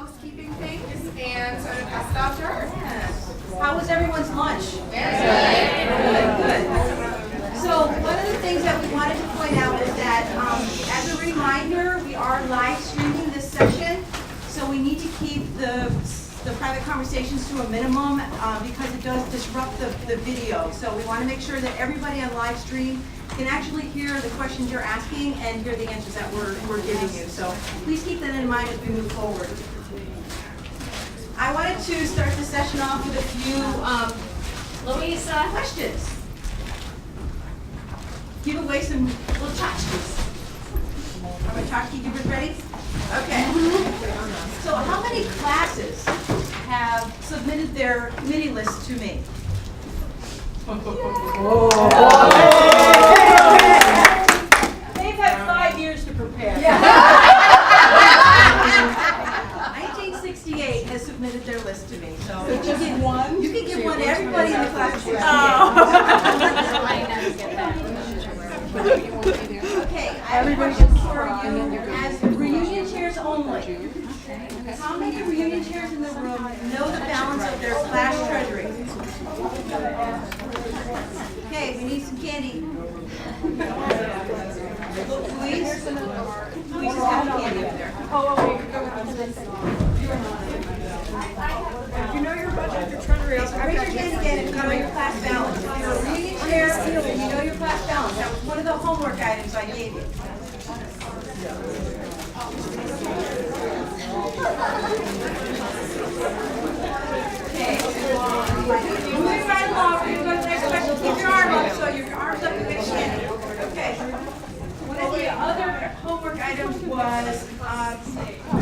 housekeeping things, and so I'm going to pass it off to her. Yes. How was everyone's lunch? Very Good. So one of the things that we wanted to point out is that as a reminder, we are live streaming this session, so we need to keep the private conversations to a minimum because it does disrupt the video. So we want to make sure that everybody on live stream can actually hear the questions you're asking and hear the answers that we're giving you. So please keep that in mind as we move forward. I wanted to start the session off with a few questions. Give away some little tchotchkes. Are my tchotchke givers ready? Okay. So how many classes have submitted their committee list to me? They've had 5 years to prepare. 1968 has submitted their list to me. So you can give one. You can give one to everybody in the class. Okay, I have a question for you as reunion chairs only. How many reunion chairs in the room know the balance of their class treasury? Okay, we need some candy. Louise has got candy over there. You know your budget for treasury. Raise your hand again if you know your class balance. If you're a reunion chair, you know your class balance. That was one of the homework items I gave you. Okay. Moving right along, we're going to go to the next question. Keep your arm up, so your arm's up to get standing. Okay. One of the other homework items was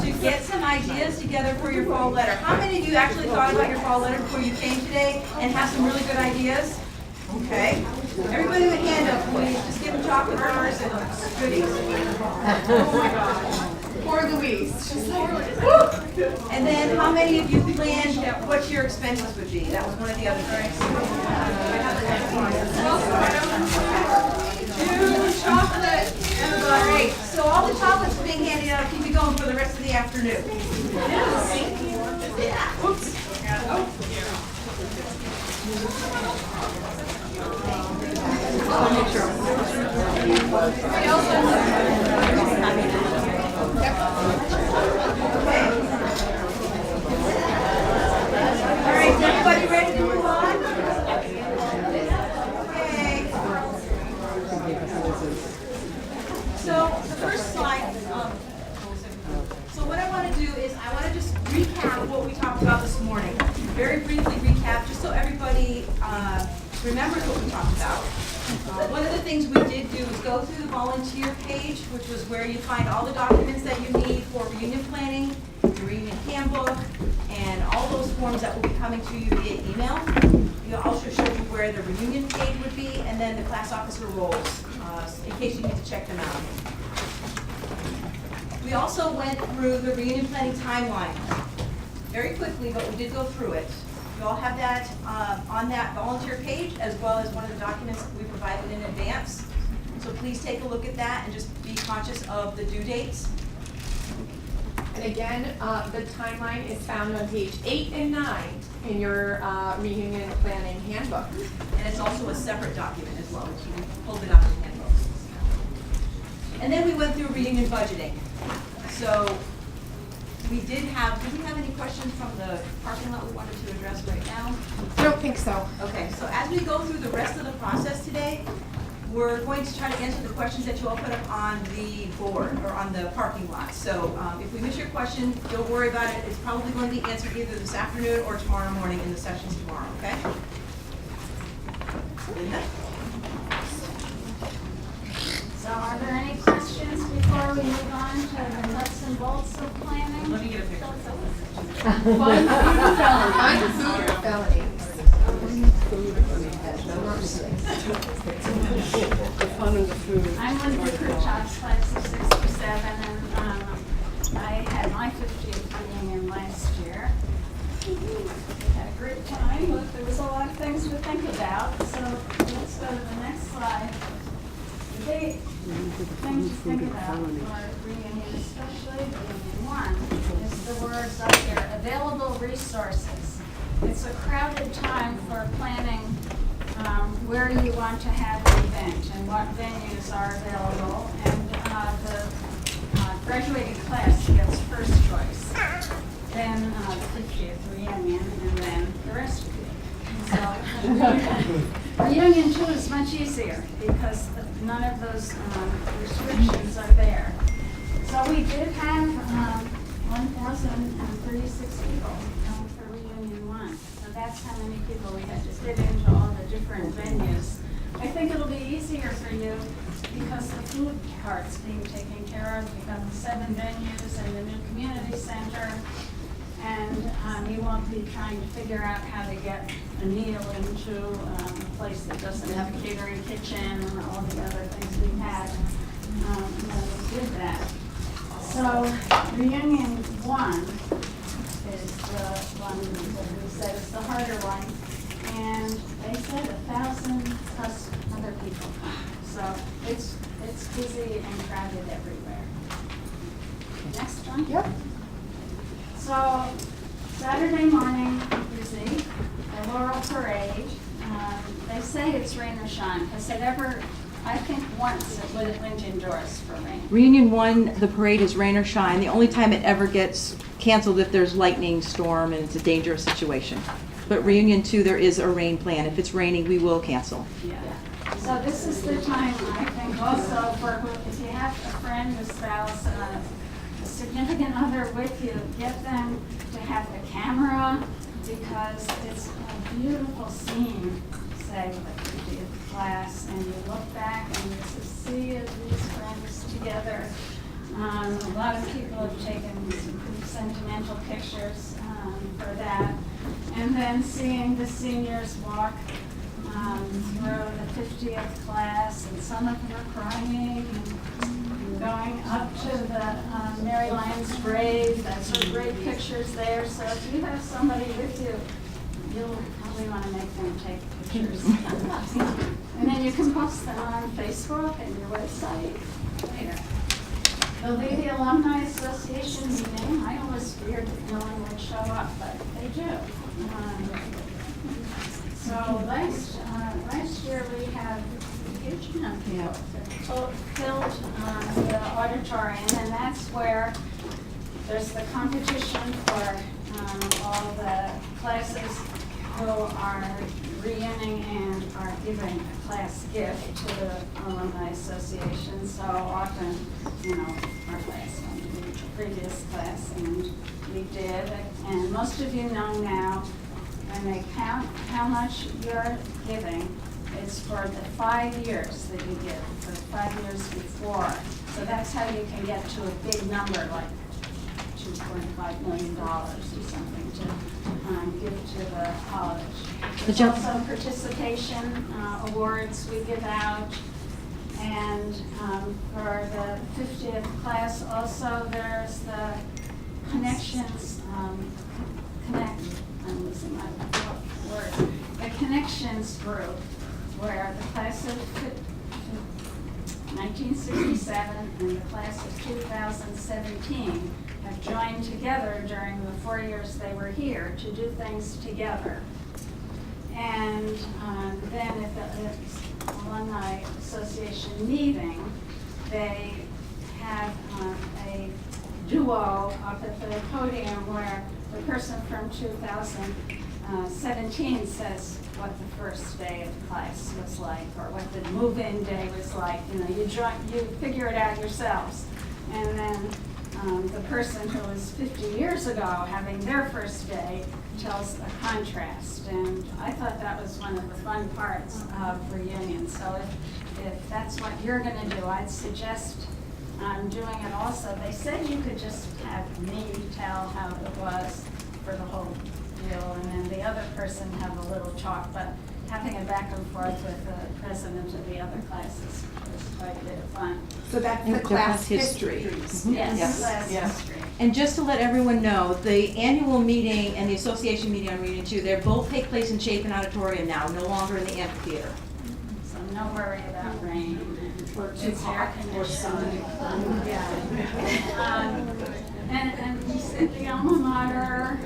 to get some ideas together for your fall letter. How many of you actually thought about your fall letter before you came today and have some really good ideas? Okay. Everybody with a hand up, please. Just give them chocolate bars and goodies. Oh my gosh. Poor Louise. And then how many of you planned what your expenses would be? That was one of the other things. 2 chocolate. Great. So all the chocolates are being handed out. Keep it going for the rest of the afternoon. Yeah. Oops. All right, is everybody ready to move on? Okay. So the first slide, so what I want to do is I want to just recap what we talked about this morning. Very briefly recap, just so everybody remembers what we talked about. One of the things we did do was go through the volunteer page, which was where you find all the documents that you need for reunion planning, the reunion handbook, and all those forms that will be coming to you via email. We also showed you where the reunion page would be, and then the class officer roles, in case you need to check them out. We also went through the reunion planning timeline very quickly, but we did go through it. You all have that on that volunteer page, as well as one of the documents that we provided in advance. So please take a look at that and just be conscious of the due dates. And again, the timeline is found on page 8 and 9 in your reunion planning handbook. And it's also a separate document as well, which you can pull it out in the handbook. And then we went through reunion budgeting. So did we have any questions from the parking lot we wanted to address right now? I don't think so. Okay, so as we go through the rest of the process today, we're going to try to answer the questions that you all put up on the board or on the parking lot. So if we miss your question, don't worry about it. It's probably going to be answered either this afternoon or tomorrow morning in the sessions tomorrow, okay? Linda? So are there any questions before we move on to the nuts and bolts of planning? Let me get a picture. Fun food felony. I'm on the crew chops class of 67, and I had my 50th reunion last year. We had a great time, but there was a lot of things to think about. So let's go to the next slide. big thing to think about for reunion, especially reunion one, is the words up here, available resources. It's a crowded time for planning where you want to have the event and what venues are available. And the graduating class gets first choice, then the 50th reunion, and then the rest of you. So reunion 2 is much easier because none of those restrictions are there. So we did have 1,036 people for reunion 1. So that's how many people we had to fit into all the different venues. I think it'll be easier for you because the food part's being taken care of. You've got the 7 venues and the new community center. And you won't be trying to figure out how to get a meal into a place that doesn't have a catering kitchen and all the other things we had when we did that. So reunion 1 is the one that we said is the harder one. And they said 1,000 plus other people come. So it's busy and crowded everywhere. Next one. Yep. So Saturday morning, busy, the Laurel Parade. They say it's rain or shine. Has it ever, I think once it went indoors for rain. Reunion 1, the parade is rain or shine. The only time it ever gets canceled if there's lightning storm and it's a dangerous situation. But Reunion 2, there is a rain plan. If it's raining, we will cancel. Yeah. So this is the time, I think, also for if you have a friend, a spouse, a significant other with you, get them to have a camera because it's a beautiful scene, say, with a 50th class, and you look back and it's a sea of these friends together. A lot of people have taken some pretty sentimental pictures for that. And then seeing the seniors walk through the 50th class, and some of them are crying and going up to the Mary Lyons grave. That's some great pictures there. So if you have somebody with you, you'll probably want to make them take pictures. And then you can post them on Facebook and your website later. There'll be the Alumni Association meeting. I always feared that no one would show up, but they do. So last year we had a huge amount of people filled the auditorium, and that's where there's the competition for all the classes who are reuniting and are giving a class gift to the Alumni Association. So often, our class went to the previous class, and we did. And most of you know now, when they count how much you're giving, it's for the 5 years that you give, for 5 years before. So that's how you can get to a big number, like $2.5 million or something to give to the college. There's also participation awards we give out. And for the 50th class also, there's the Connections, I'm losing my word. The Connections group, where the class of 1967 and the class of 2017 have joined together during the 4 years they were here to do things together. And then at the Alumni Association meeting, they have a duo up at the podium where the person from 2017 says what the first day of class was like, or what the move-in day was like. You figure it out yourselves. And then the person who was 50 years ago having their first day tells a contrast. And I thought that was one of the fun parts of reunion. So if that's what you're going to do, I'd suggest doing it also. They said you could just have me tell how it was for the whole deal, and then the other person have a little talk, but having a back and forth with the president of the other classes was quite a bit of fun. So that's the class history. Yes, class history. And just to let everyone know, the annual meeting and the association meeting on Reunion 2, they both take place in Chapin Auditorium now, no longer in the amphitheater. So no worry about rain. Or too It's air hot. conditioned. Yeah. And we sit at the alma mater,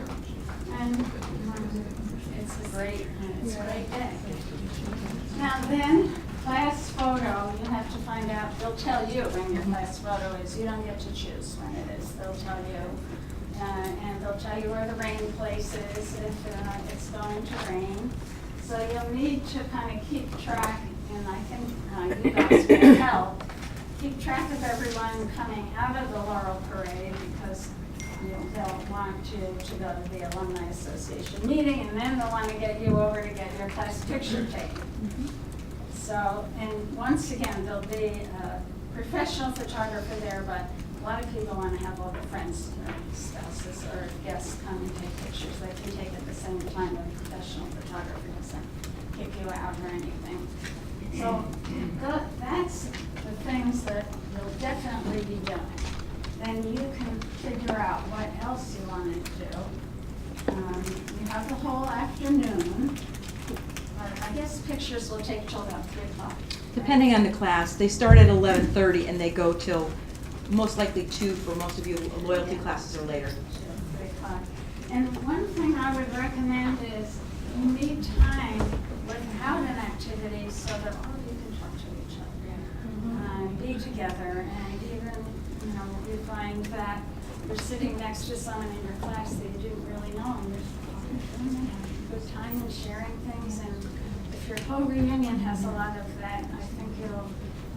and it's a great day. Now then, class photo, you have to find out, they'll tell you when your class photo is. You don't get to choose when it is. They'll tell you. And they'll tell you where the rain place is if it's going to rain. So you'll need to kind of keep track, and I think you guys will help, keep track of everyone coming out of the Laurel Parade, because they'll want to go to the Alumni Association meeting, and then they'll want to get you over to get your class picture taken. So, and once again, there'll be a professional photographer there, but a lot of people want to have all their friends or spouses or guests come and take pictures. They can take at the same time a professional photographer doesn't kick you out or anything. So that's the things that you'll definitely be doing. Then you can figure out what else you want to do. You have the whole afternoon. I guess pictures will take till about 3 o'clock. Depending on the class, they start at 11:30 and they go till most likely 2 for most of you. Loyalty classes are later. 3 o'clock. And one thing I would recommend is you need time without an activity so that all of you can talk to each other, be together, and even, you find that you're sitting next to someone in your class that you didn't really know, and you're having a good time and sharing things. And if your whole reunion has a lot of that, I think you'll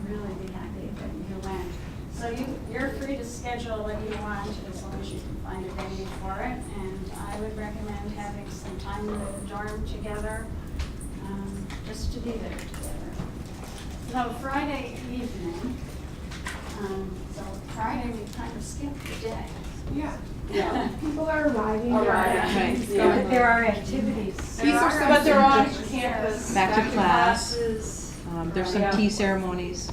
really be happy that you went. So you're free to schedule what you want as long as you can find a venue for it. And I would recommend having some time in the dorm together, just to be there together. So Friday evening, so Friday we kind of skipped the day. Yeah. People are arriving. Right. But there are activities. These are some But they're on activities. campus. Back to class. classes. There's some tea ceremonies.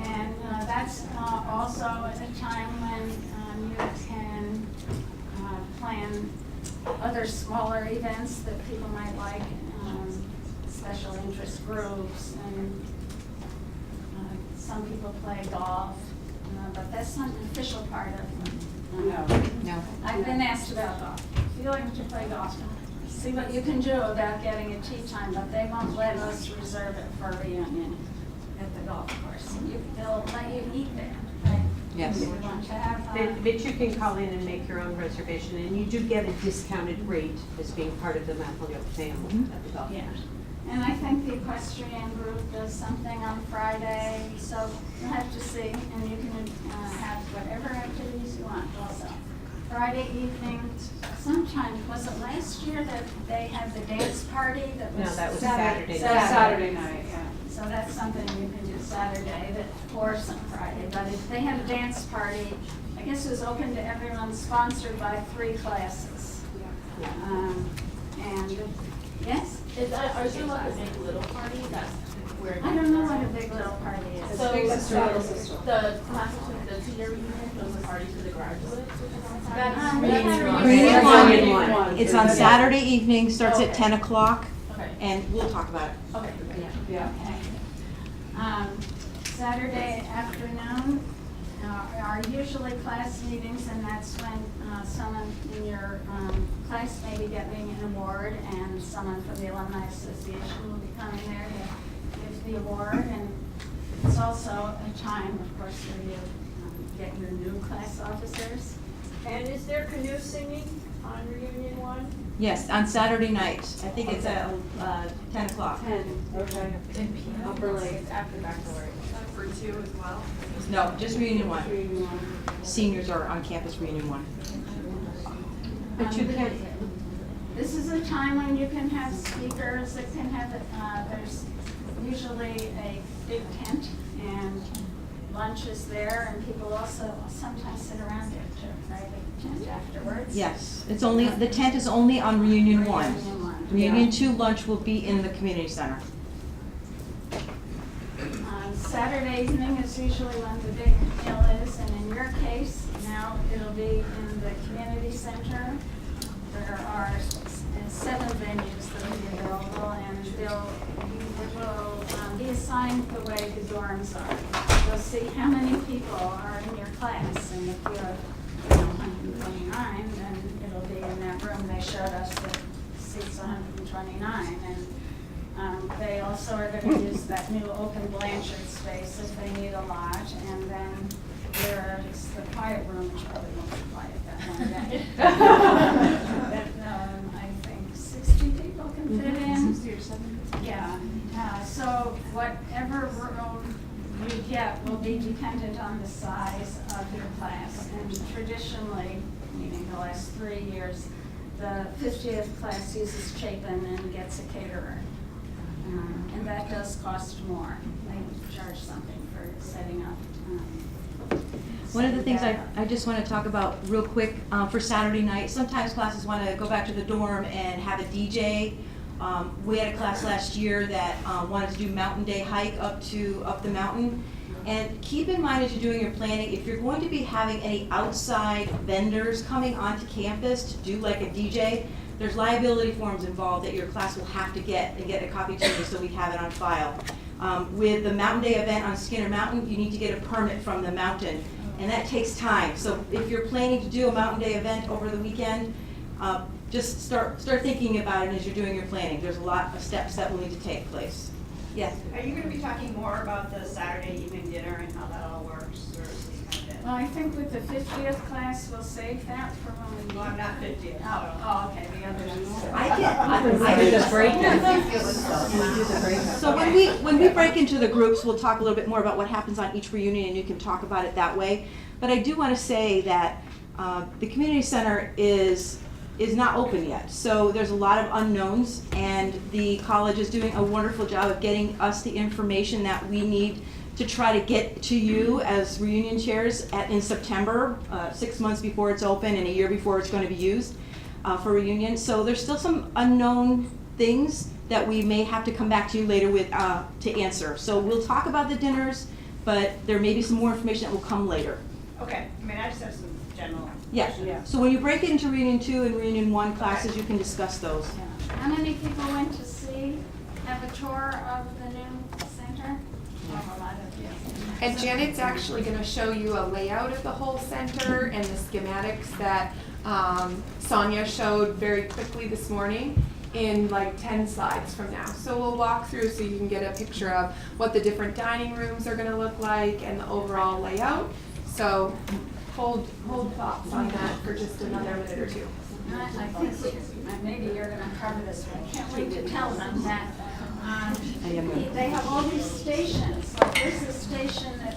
And that's also at a time when you can plan other smaller events that people might like, special interest groups, and some people play golf, but that's not an official part of them. No. I've been asked about golf. If you like to play golf, see what you can do about getting a tea time, but they won't let us reserve it for a reunion at the golf course. They'll let you eat there, right? Yes. If you want to have, But you can call in and make your own reservation, and you do get a discounted rate as being part of the Mount Holyoke family at the golf yeah. course. And I think the equestrian group does something on Friday, so you'll have to see, and you can have whatever activities you want also. Friday evening, sometime, was it last year that they had the dance party that was? No, that was Saturday night. Saturday night, yeah. So that's something you can do Saturday, or some Friday, but if they had a dance party, I guess it was open to everyone, sponsored by 3 classes. And, yes? Is that, are you like a big little party? That's where. I don't know what a big little party is. So, the class of the senior reunion was a party for the graduates, which is on Saturday. Reunion one. It's on Saturday evening, starts at 10 o'clock, Okay, and we'll talk about it. okay, Okay. Saturday afternoon are usually class meetings, and that's when someone in your class may be getting an award, and someone from the Alumni Association will be coming there to give the award. And it's also a time, of course, where you get your new class officers. And is there canoe singing on reunion one? Yes, on Saturday night. I think it's at 10 o'clock. Okay. Upper Lake, after baccalaureate. For 2 as well. No, just reunion one. Seniors are on campus reunion one. But you can, This is a time when you can have speakers that can have, there's usually a big tent, and lunch is there, and people also sometimes sit around there too, right, at the tent afterwards. Yes, it's only, the tent is only on reunion one. Reunion one. Reunion 2 lunch will be in the community center. Saturday evening is usually when the big meal is, and in your case, now it'll be in the community center. There are 7 venues that will be available, and it will be assigned the way the dorms are. You'll see how many people are in your class, and if you're 129, then it'll be in that room. They showed us that seats 129, and they also are going to use that new open Blanchard space if they need a lot, and then there's the quiet room, which probably won't be quiet that one day. But, I think 60 people can fit in. 60 or 70? Yeah, so whatever room you get will be dependent on the size of your class. And traditionally, meaning the last 3 years, the 50th class uses Chapin and gets a caterer. And that does cost more. They charge something for setting up. One of the things I just want to talk about real quick for Saturday night, sometimes classes want to go back to the dorm and have a DJ. We had a class last year that wanted to do mountain day hike up the mountain. And keep in mind as you're doing your planning, if you're going to be having any outside vendors coming onto campus to do like a DJ, there's liability forms involved that your class will have to get and get a copy to me so we have it on file. With the mountain day event on Skinner Mountain, you need to get a permit from the mountain, and that takes time. So if you're planning to do a mountain day event over the weekend, just start thinking about it as you're doing your planning. There's a lot of steps that will need to take place. Yes? Are you going to be talking more about the Saturday evening dinner and how that all works, or is this kind of it? Well, I think with the 50th class, we'll save that for when we meet. Well, I'm not 50. Oh, okay, the others. I can just break So when we break into the groups, we'll talk a little bit more about what happens on each reunion, and you can talk about it that way. But I do want to say that the community center is not open yet. So there's a lot of unknowns, and the college is doing a wonderful job of getting us the information that we need to try to get to you as reunion chairs in September, 6 months before it's open and a year before it's going to be used for reunion. So there's still some unknown things that we may have to come back to you later with to answer. So we'll talk about the dinners, but there may be some more information that will come later. Okay, I mean, I just have some general. Yeah. So when you break it into Reunion 2 and Reunion 1 classes, you can discuss those. Yeah. How many people went to have a tour of the new center? Oh, a lot of you. And Janet's actually going to show you a layout of the whole center and the schematics that Sonia showed very quickly this morning in like 10 slides from now. So we'll walk through so you can get a picture of what the different dining rooms are going to look like and the overall layout. So hold thoughts on that for just another minute or two. I think maybe you're going to cover this, but I can't wait to tell them that they have all these stations. Like this is a station that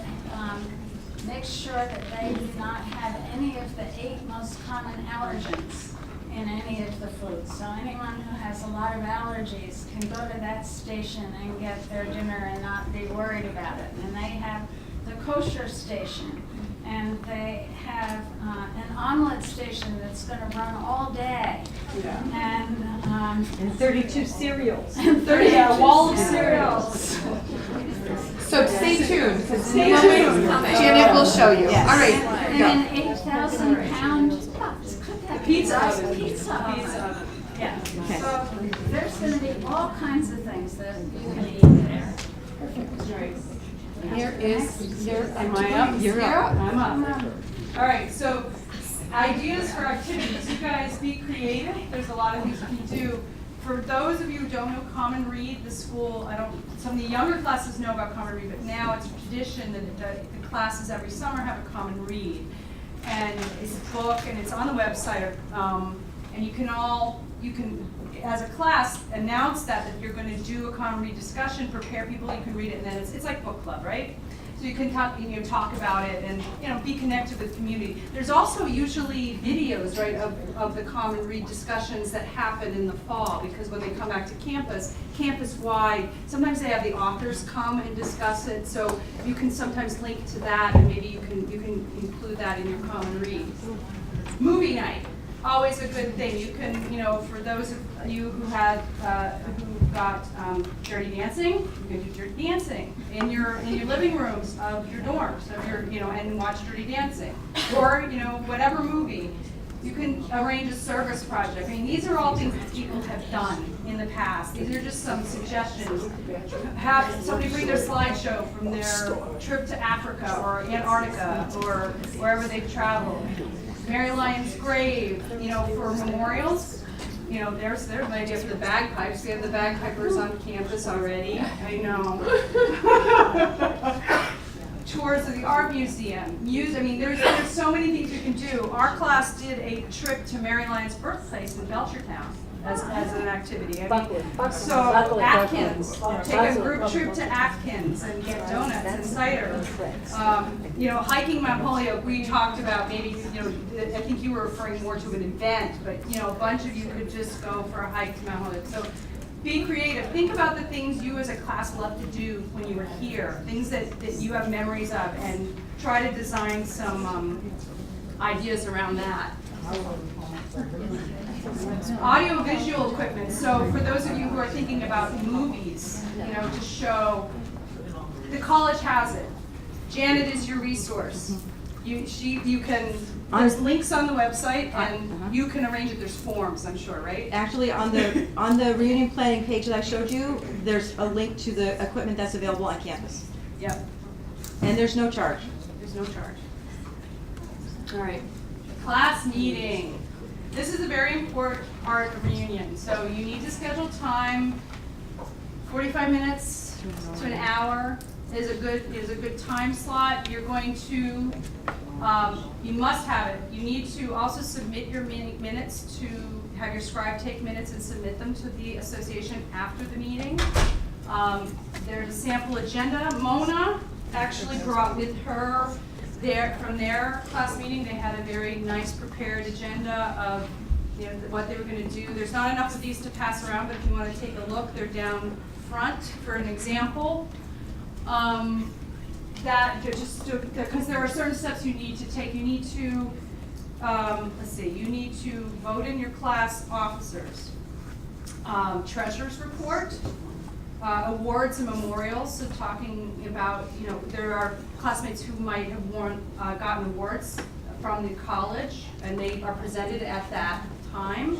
makes sure that they do not have any of the 8 most common allergens in any of the foods. So anyone who has a lot of allergies can go to that station and get their dinner and not be worried about it. And they have the kosher station. And they have an omelet station that's going to run all day. Yeah. And 32 cereals. And 32 wall of cereals. So stay tuned, because Janet will show you. Yes. All right. And an 8,000-pound pizza oven. Yeah. Okay. So there's going to be all kinds of things that you can eat there. Am I up? You're up. I'm up. All right, so ideas for activities. You guys be creative. There's a lot of things you can do. For those of you who don't know Common Read, the school, some of the younger classes know about Common Read, but now it's a tradition that the classes every summer have a Common Read. And it's a book, and it's on the website, and you can as a class, announce that you're going to do a Common Read discussion, prepare people, you can read it, and then it's like book club, right? So you can talk about it and be connected with the community. There's also usually videos, right, of the Common Read discussions that happen in the fall, because when they come back to campus-wide, sometimes they have the authors come and discuss it. So you can sometimes link to that, and maybe you can include that in your Common Read. Movie night. Always a good thing. You can, for those of you who got Dirty Dancing, you can do Dirty Dancing in your living rooms of your dorms, and watch Dirty Dancing, or whatever movie. You can arrange a service project. I mean, these are all things that people have done in the past. These are just some suggestions. Have somebody bring their slideshow from their trip to Africa or Antarctica or wherever they've traveled. Mary Lyon's grave, you know, for memorials. You know, there's an idea for the bagpipes. We have the bagpipers on campus already. I know. Tours of the art museum. I mean, there's so many things you can do. Our class did a trip to Mary Lyon's birthplace in Belchertown as an activity. I mean, so Atkins, take a group trip to Atkins and get donuts and cider. You know, hiking Mount Holyoke, we talked about maybe, you know, I think you were referring more to an event, but you know, a bunch of you could just go for a hike to Mount Holyoke. So be creative. Think about the things you as a class love to do when you were here, things that you have memories of, and try to design some ideas around that. Audio-visual equipment. So for those of you who are thinking about movies, you know, to show, the college has it. Janet is your resource. You can, there's links on the website, and you can arrange it. There's forms, I'm sure, right? Actually, on the reunion planning page that I showed you, there's a link to the equipment that's available on campus. Yep. And there's no charge. There's no charge. All right. Class meeting. This is a very important part of reunion. So you need to schedule time. 45 minutes to an hour is a good time slot. You're going to, you must have it. You need to also submit your minutes to have your scribe take minutes and submit them to the association after the meeting. There's a sample agenda. Mona actually brought with her from their class meeting. They had a very nice prepared agenda of, you know, what they were going to do. There's not enough of these to pass around, but if you want to take a look, they're down front for an example. Because there are certain steps you need to take. You need to, you need to vote in your class officers. Treasurer's report, awards and memorials, so talking about, you know, there are classmates who might have gotten awards from the college, and they are presented at that time.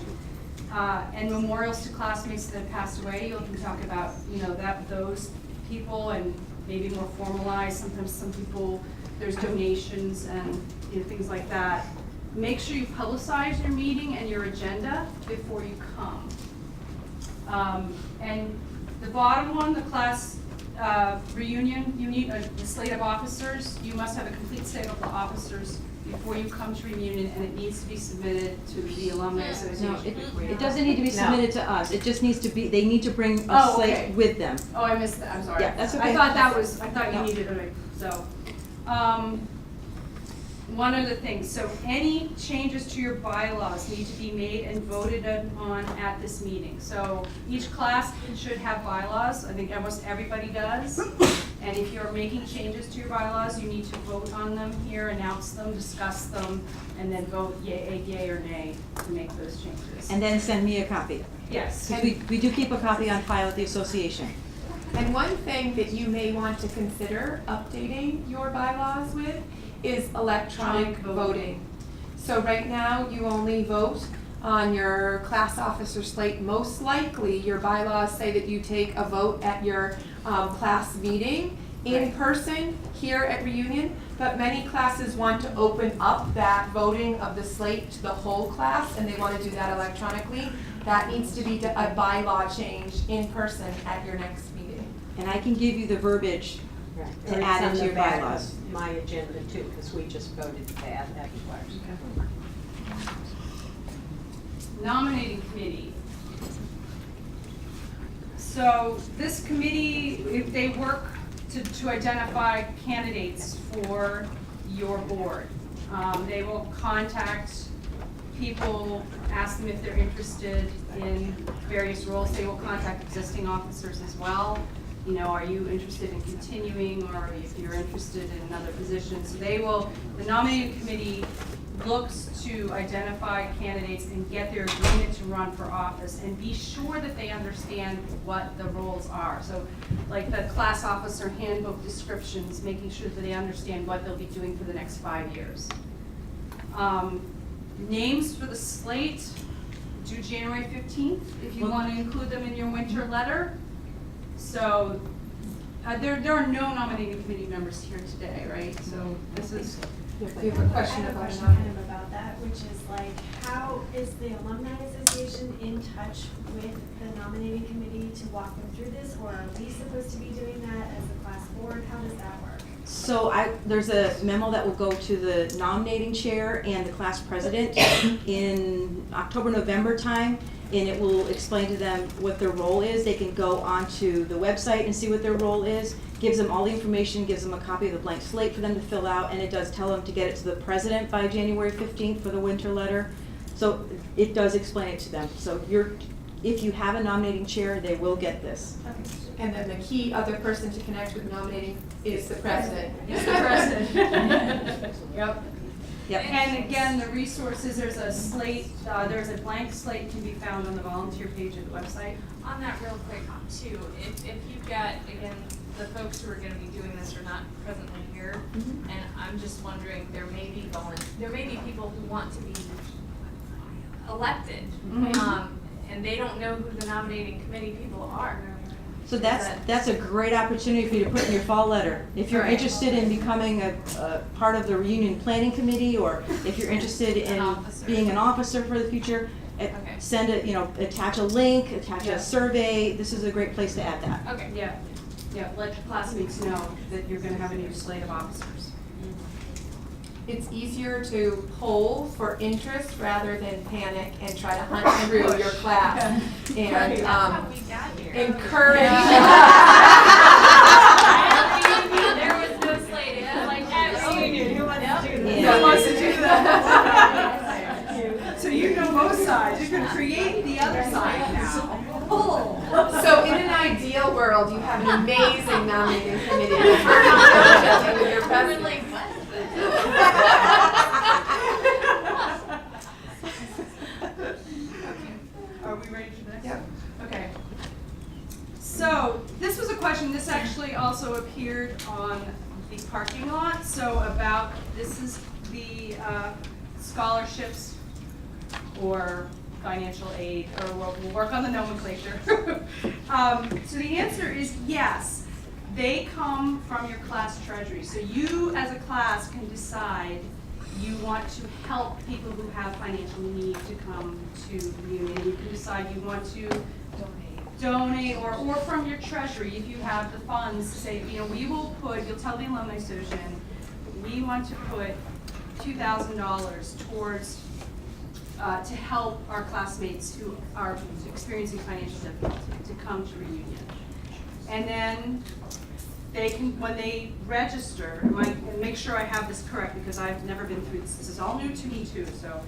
And memorials to classmates that have passed away. You can talk about, you know, those people, and maybe more formalized. Sometimes some people, there's donations and, you know, things like that. Make sure you publicize your meeting and your agenda before you come. And the bottom one, the class reunion, you need a slate of officers. You must have a complete slate of the officers before you come to reunion, and it needs to be submitted to the Alumni Association. No, it doesn't need to be submitted to us. It just needs to be, they need to bring a slate with them. Oh, I missed that, I'm sorry. Yeah, that's okay. I thought you needed it, so. One other thing, so any changes to your bylaws need to be made and voted on at this meeting. So each class should have bylaws. I think almost everybody does. And if you're making changes to your bylaws, you need to vote on them here, announce them, discuss them, and then vote yay or nay to make those changes. And then send me a copy. Yes. Because we do keep a copy on file at the association. And one thing that you may want to consider updating your bylaws with is electronic voting. So right now, you only vote on your class officer slate. Most likely, your bylaws say that you take a vote at your class meeting in person here at reunion, but many classes want to open up that voting of the slate to the whole class, and they want to do that electronically. That needs to be a bylaw change in person at your next meeting. And I can give you the verbiage to add into your bylaws. My agenda too, because we just voted to add that to ours. Nominating committee. So this committee, if they work to identify candidates for your board, they will contact people, ask them if they're interested in various roles. They will contact existing officers as well. You know, are you interested in continuing, or if you're interested in another position? So they will, the nominating committee looks to identify candidates and get their agreement to run for office, and be sure that they understand what the roles are. So like the class officer handbook descriptions, making sure that they understand what they'll be doing for the next 5 years. Names for the slate, due January 15th, if you want to include them in your winter letter. So there are no nominating committee members here today, right? So this is. We have a question I have a about question it. kind of about that, which is like, how is the Alumni Association in touch with the nominating committee to walk them through this? Or are we supposed to be doing that as the class board? How does that work? So there's a memo that will go to the nominating chair and the class president in October, November time, and it will explain to them what their role is. They can go onto the website and see what their role is, gives them all the information, gives them a copy of the blank slate for them to fill out, and it does tell them to get it to the president by January 15th for the winter letter. So it does explain it to them. So if you have a nominating chair, they will get this. And then the key other person to connect with nominating is the president. Is the president. Yep. Yep. And again, the resources, there's a slate, there's a blank slate can be found on the volunteer page of the website. On that real quick too, if you've got, again, the folks who are gonna be doing this are not presently here, and I'm just wondering, there may be people who want to be elected, and they don't know who the nominating committee people are. So that's a great opportunity for you to put in your fall letter. If you're Right. interested in becoming a part of the reunion planning committee, or if you're interested in officer. being an officer for the future, Okay. send attach a link, attach Yeah. a survey. This is a great place to add that. Okay. Yeah, let your classmates know that you're gonna have a new slate of officers. It's easier to poll for interest rather than panic and try to hunt through your class. And That's how we got here. encourage. There was no slate, it was like at reunion. Who wants to do this? Yeah. Who wants to do that? So you know both sides, you can create the other side now. So in an ideal world, you have an amazing nominating committee. With your We're president. like, what? Are we ready for the next? Yep. Okay. So this was a question, this actually also appeared on the parking lot. So this is the scholarships or financial aid, or we'll work on the nomenclature. So the answer is yes. They come from your class treasury. So you as a class can decide you want to help people who have financial need to come to the union. You can decide you want to donate or from your treasury, if you have the funds, to say, you'll tell the Alumni Association, we want to put $2,000 towards to help our classmates who are experiencing financial difficulty to come to reunion. And then they can, when they register, and make sure I have this correct because I've never been through this. This is all new to me too. So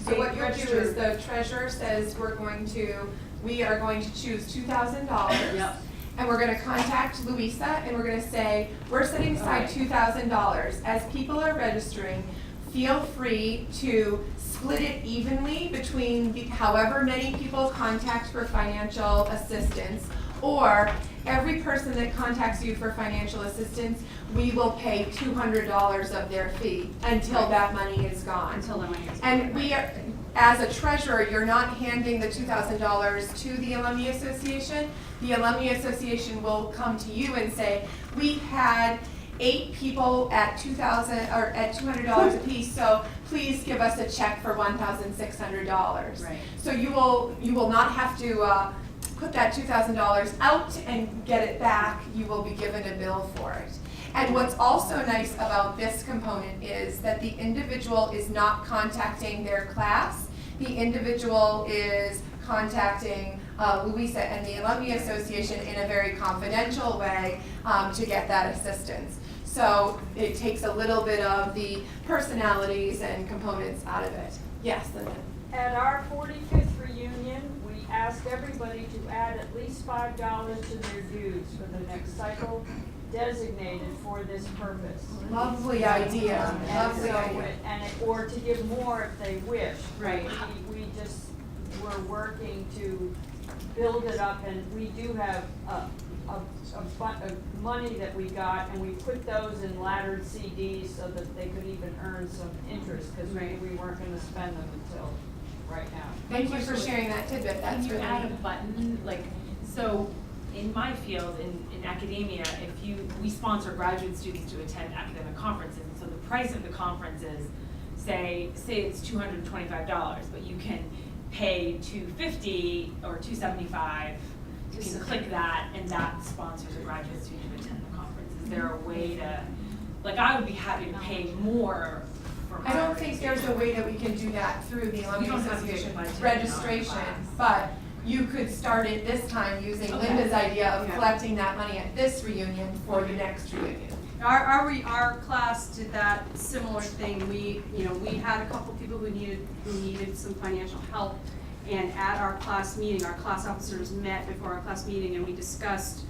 So what you'll do is the treasurer says we are going to choose $2,000. Yep. And we're gonna contact Louisa and we're gonna say, we're setting aside $2,000. As people are registering, feel free to split it evenly between however many people contact for financial assistance, or every person that contacts you for financial assistance, we will pay $200 of their fee until that money is gone. Until the money is gone. And we are, as a treasurer, you're not handing the $2,000 to the Alumni Association. The Alumni Association will come to you and say, we had 8 people at $200 apiece, so please give us a check for $1,600. Right. So you will not have to put that $2,000 out and get it back. You will be given a bill for it. And what's also nice about this component is that the individual is not contacting their class. The individual is contacting Louisa and the Alumni Association in a very confidential way to get that assistance. So it takes a little bit of the personalities and components out of it. Yes, Linda? At our 45th reunion, we asked everybody to add at least $5 to their dues for the next cycle designated for this purpose. Lovely idea. Lovely And so, idea. or to give more if they wish. Right. We just were working to build it up, and we do have of money that we got, and we put those in laddered CDs so that they could even earn some interest, because we weren't gonna spend them until right now. Thank you for sharing that tidbit, that's Can you really. add a button, like, so in my field, in academia, we sponsor graduate students to attend academic conferences, and so the price of the conference is, say it's $225, but you can pay $250 or $275. You can click that, and that sponsors a graduate student to attend the conference. Is there a way to, like, I would be happy to pay more for my I don't think there's a way that we can do that through the You Alumni don't have to Association get budget, registration, but you could start it this time using Okay. Linda's idea of Yeah. collecting that money at this reunion for the next reunion. Our class did that similar thing. We had a couple people who needed some financial help. And at our class meeting, our class officers met before our class meeting, and we discussed,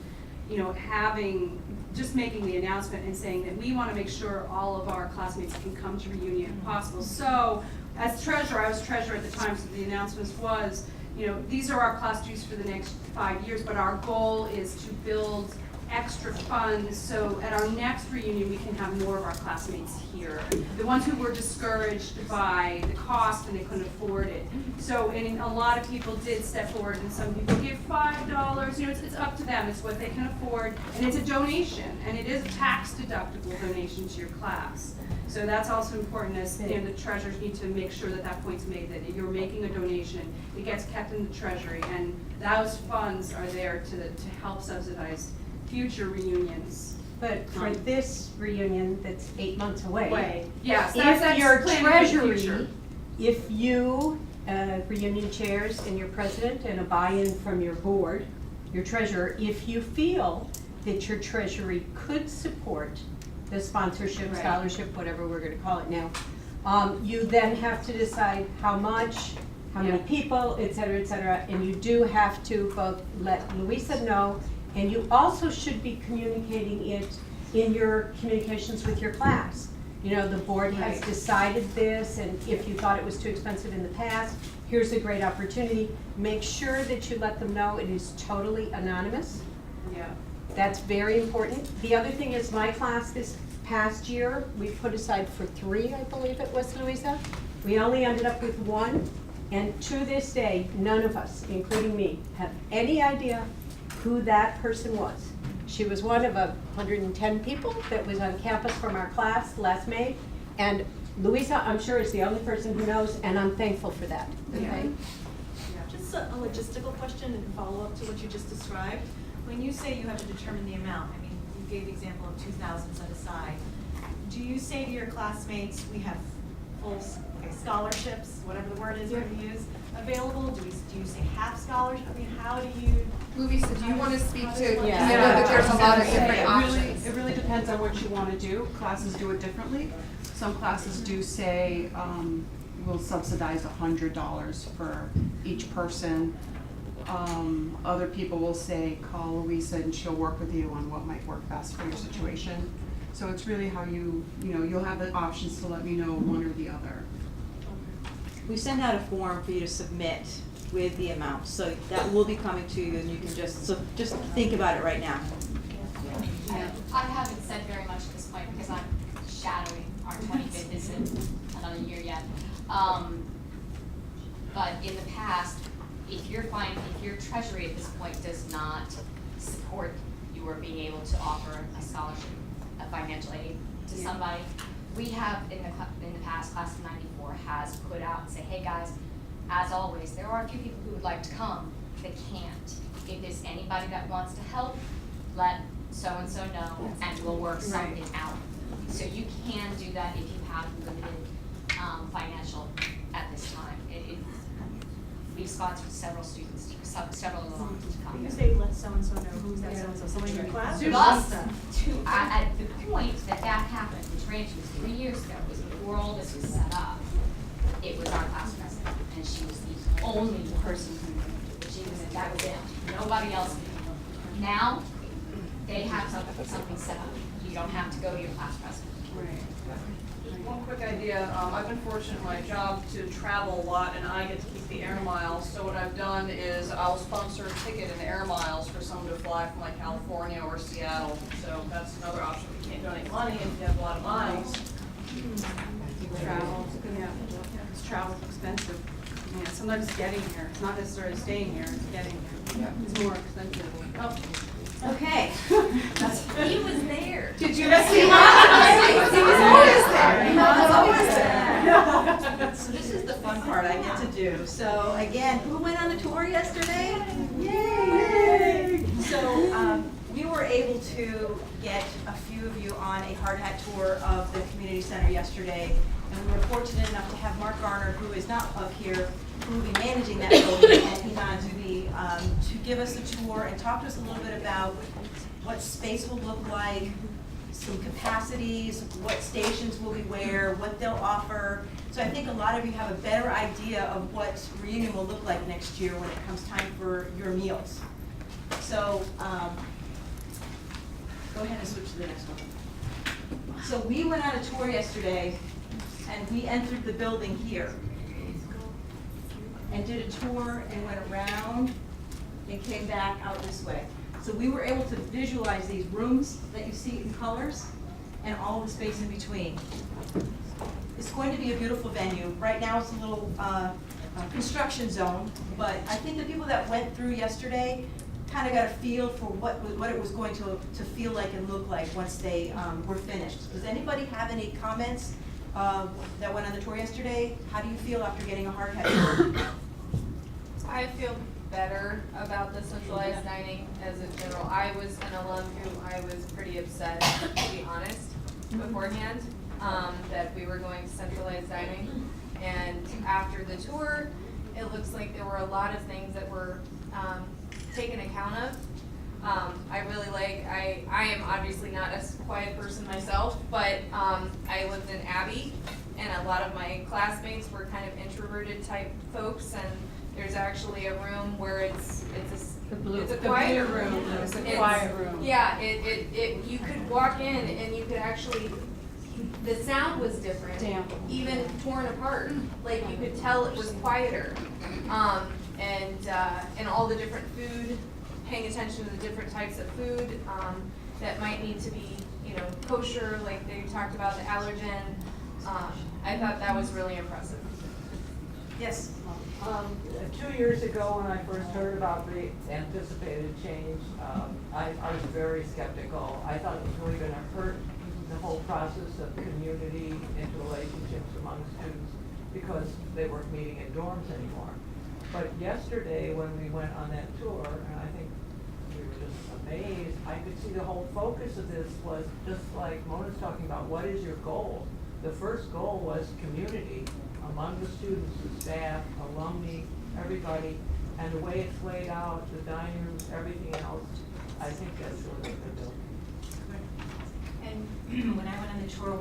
just making the announcement and saying that we want to make sure all of our classmates can come to reunion if possible. So, as treasurer, I was treasurer at the time, so the announcement was, these are our class dues for the next 5 years, but our goal is to build extra funds, so at our next reunion, we can have more of our classmates here. The ones who were discouraged by the cost and they couldn't afford it. So, and a lot of people did step forward, and some people give $5, it's up to them, it's what they can afford, and it's a donation, and it is a tax deductible donation to your class. So that's also important, as the treasurers need to make sure that point's made, that you're making a donation, it gets kept in the treasury, and those funds are there to help subsidize future reunions. But for this reunion that's 8 months away, Yes, if your planning for the treasury, future. if you, reunion chairs and your president and a buy-in from your board, your treasurer, if you feel that your treasury could support the sponsorship, Right. scholarship, whatever we're gonna call it now, you then have to decide how much, how many people, et cetera, and you do have to both let Louisa know, and you also should be communicating it in your communications with your class. The board has Right. decided this, and if you thought it was too expensive in the past, here's a great opportunity. Make sure that you let them know it is totally anonymous. Yeah. That's very important. The other thing is my class this past year, we put aside for 3, I believe it was, Louisa. We only ended up with 1, and to this day, none of us, including me, have any idea who that person was. She was one of 110 people that was on campus from our class last May, and Louisa, I'm sure, is the only person who knows, and I'm thankful for that. Okay? Just a logistical question and follow up to what you just described. When you say you have to determine the amount, I mean, you gave the example of 2,000 set aside. Do you say to your classmates, we have full scholarships, whatever the word is we're going to use, available? Do you say half scholarship? I mean, how do you? Louisa, do you want to speak to, I Yeah. know that there's a lot of different It options. really depends on what you want to do. Classes do it differently. Some classes do say, we'll subsidize $100 for each person. Other people will say, call Louisa and she'll work with you on what might work best for your situation. So it's really how you'll have the options to let me know one or the other. We send out a form for you to submit with the amount, so that will be coming to you, and you can just think about it right now. I haven't said very much at this point because I'm shadowing. Our 25th isn't another year yet. But in the past, if your treasury at this point does not support your being able to offer a scholarship, a financial aid to somebody, we have in the past, class of '94 has put out and say, hey guys, as always, there are a few people who would like to come that can't. If there's anybody that wants to help, let so-and-so know, and we'll work something out. So you can do that if you have limited financial at this time. We've sponsored several students, several alums to come. You say let so-and-so know, who's that so-and-so, someone in your class? Or Thus, Lisa? at the point that happened, which range was 3 years ago, was before all this was set up, it was our class president, and she was the only person who knew. That was it. Nobody else knew. Now, they have something set up. You don't have to go to your class president. one quick idea. I've been fortunate in my job to travel a lot, and I get to keep the air miles. So what I've done is I'll sponsor a ticket in air miles for someone to fly from like California or Seattle. So that's another option. We can't donate money if you have a lot of miles. Travel, yeah, because travel's expensive. Yeah, sometimes getting here, it's not necessarily staying here, it's getting here. It's more expensive. Oh. Okay. He was there. Did you see him? He was always there. He was always there. So this is the fun part I get to do. So again, who went on the tour yesterday? Yay! So we were able to get a few of you on a hard hat tour of the community center yesterday. And we were fortunate enough to have Mark Garner, who is not up here, who will be managing that building, and Iman Zubi, to give us a tour and talk to us a little bit about what space will look like, some capacities, what stations will be where, what they'll offer. So I think a lot of you have a better idea of what reunion will look like next year when it comes time for your meals. So go ahead and switch to the next one. So we went on a tour yesterday, and we entered the building here and did a tour and went around and came back out this way. So we were able to visualize these rooms that you see in colors and all the space in between. It's going to be a beautiful venue. Right now it's a little construction zone, but I think the people that went through yesterday kind of got a feel for what it was going to feel like and look like once they were finished. Does anybody have any comments that went on the tour yesterday? How do you feel after getting a hard hat tour? I feel better about the centralized dining as a general. I was an alum who I was pretty upset, to be honest, beforehand, that we were going to centralized dining. And after the tour, it looks like there were a lot of things that were taken account of. I really like, I am obviously not a quiet person myself, but I lived in Abbey, and a lot of my classmates were kind of introverted type folks, and there's actually a room where it's a quieter room. It's a quiet room. Yeah, you could walk in and you could actually, the sound was different. Damn. Even torn apart, like you could tell it was quieter. And all the different food, paying attention to the different types of food that might need to be, kosher, like they talked about the allergen. I thought that was really impressive. Yes. 2 years ago, when I first heard about the anticipated change, I was very skeptical. I thought it was really going to hurt the whole process of community interrelationships among students because they weren't meeting in dorms anymore. But yesterday, when we went on that tour, and I think we were just amazed, I could see the whole focus of this was just like Mona's talking about, what is your goal? The first goal was community among the students, the staff, alumni, everybody, and the way it's laid out, the dining rooms, everything else, I think that's really what they're doing. And when I went on the tour,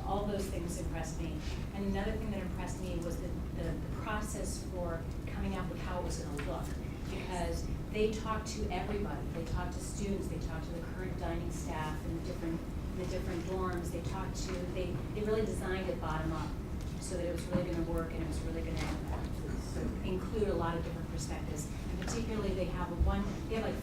all those things impressed me. And another thing that impressed me was the process for coming up with how it was going to look. Because they talked to everybody. They talked to students. They talked to the current dining staff in the different dorms. They really designed it bottom up so that it was really going to work and it was really going to include a lot of different perspectives. And particularly, they have like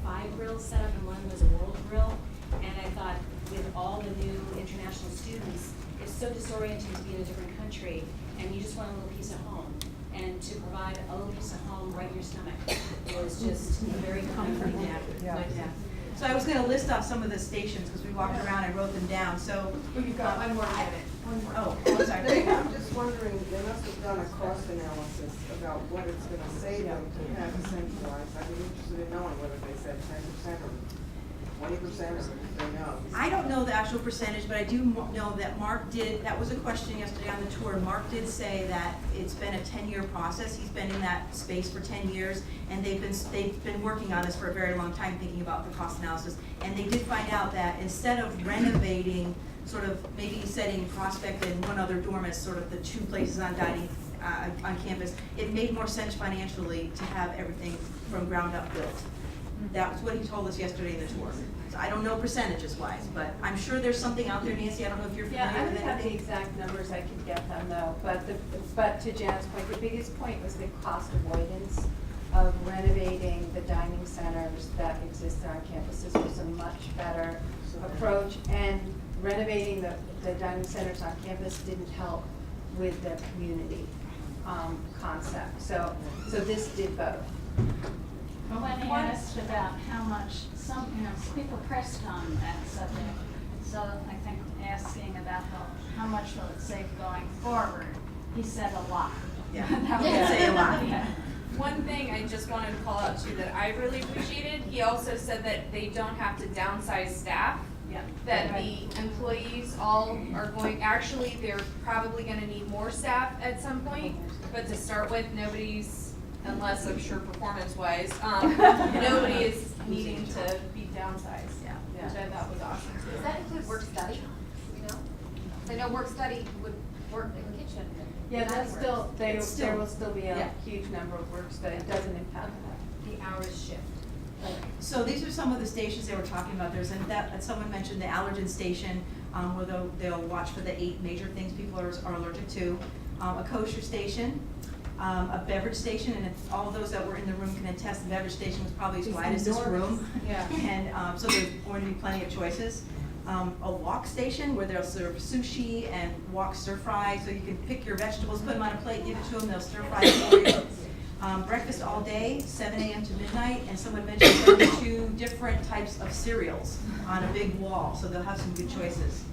5 grills set up, and one was a world grill. And I thought, with all the new international students, it's so disorienting to be in a different country, and you just want a little piece of home. And to provide a little piece of home right in your stomach was just very comforting. Yeah. So I was going to list off some of the stations because we walked around and wrote them down. So We've got one more minute. Oh, I'm sorry. I'm just wondering, they must have done a cost analysis about what it's gonna save them to have it centralized. I'd be interested in knowing whether they said 10% or 20% or if they know. I don't know the actual percentage, but I do know that Mark did, that was a question yesterday on the tour. Mark did say that it's been a 10-year process. He's been in that space for 10 years, and they've been working on this for a very long time, thinking about the cost analysis. And they did find out that instead of renovating, sort of maybe setting Prospect and one other dorm as sort of the 2 places on dining on campus, it made more sense financially to have everything from ground up built. That was what he told us yesterday in the tour. So I don't know percentages wise, but I'm sure there's something out there, Nancy, I don't know if you're Yeah, familiar I with don't have the anything. exact numbers, I could get them though, but to Jan's point, the biggest point was the cost avoidance of renovating the dining centers that exist on campuses was a much better approach, and renovating the dining centers on campus didn't help with the community concept, so this did both. When they asked about how much, some people pressed on that subject, so I think asking about how much will it save going forward, he said a lot. Yeah, That he did say a lot. Yeah. One thing I just wanted to call out too that I really appreciated, he also said that they don't have to downsize staff. Yeah. That the employees all are actually, they're probably gonna need more staff at some point, but to start with, nobody's, unless I'm sure performance-wise, nobody is needing to be downsized, which I thought was awesome too. Does that include work study, you know? I know work study would work in the kitchen. Yeah, that's still, there still- will still be a yeah. huge number of work study, it doesn't impact that. The hours shift. So these are some of the stations they were talking about. There's, someone mentioned the allergen station, where they'll watch for the 8 major things people are allergic to. A kosher station, a beverage station, and if all those that were in the room can attest, the beverage station was probably as wide as this room. Yeah. And so there's going to be plenty of choices. A wok station where they'll serve sushi and wok stir fry, so you can pick your vegetables, put them on a plate, give it to them, they'll stir fry it for you. Breakfast all day, 7 a.m. to midnight, and someone mentioned 32 different types of cereals on a big wall, so they'll have some good choices.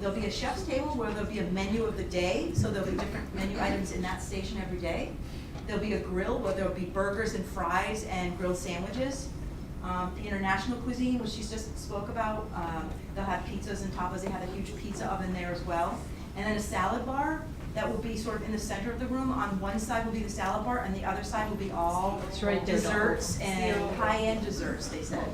There'll be a chef's table where there'll be a menu of the day, so there'll be different menu items in that station every day. There'll be a grill where there'll be burgers and fries and grilled sandwiches. The international cuisine, which she just spoke about, they'll have pizzas and tapas. They have a huge pizza oven there as well. And then a salad bar that will be sort of in the center of the room. On one side will be the salad bar, and the other side will be all desserts and high-end desserts, they said.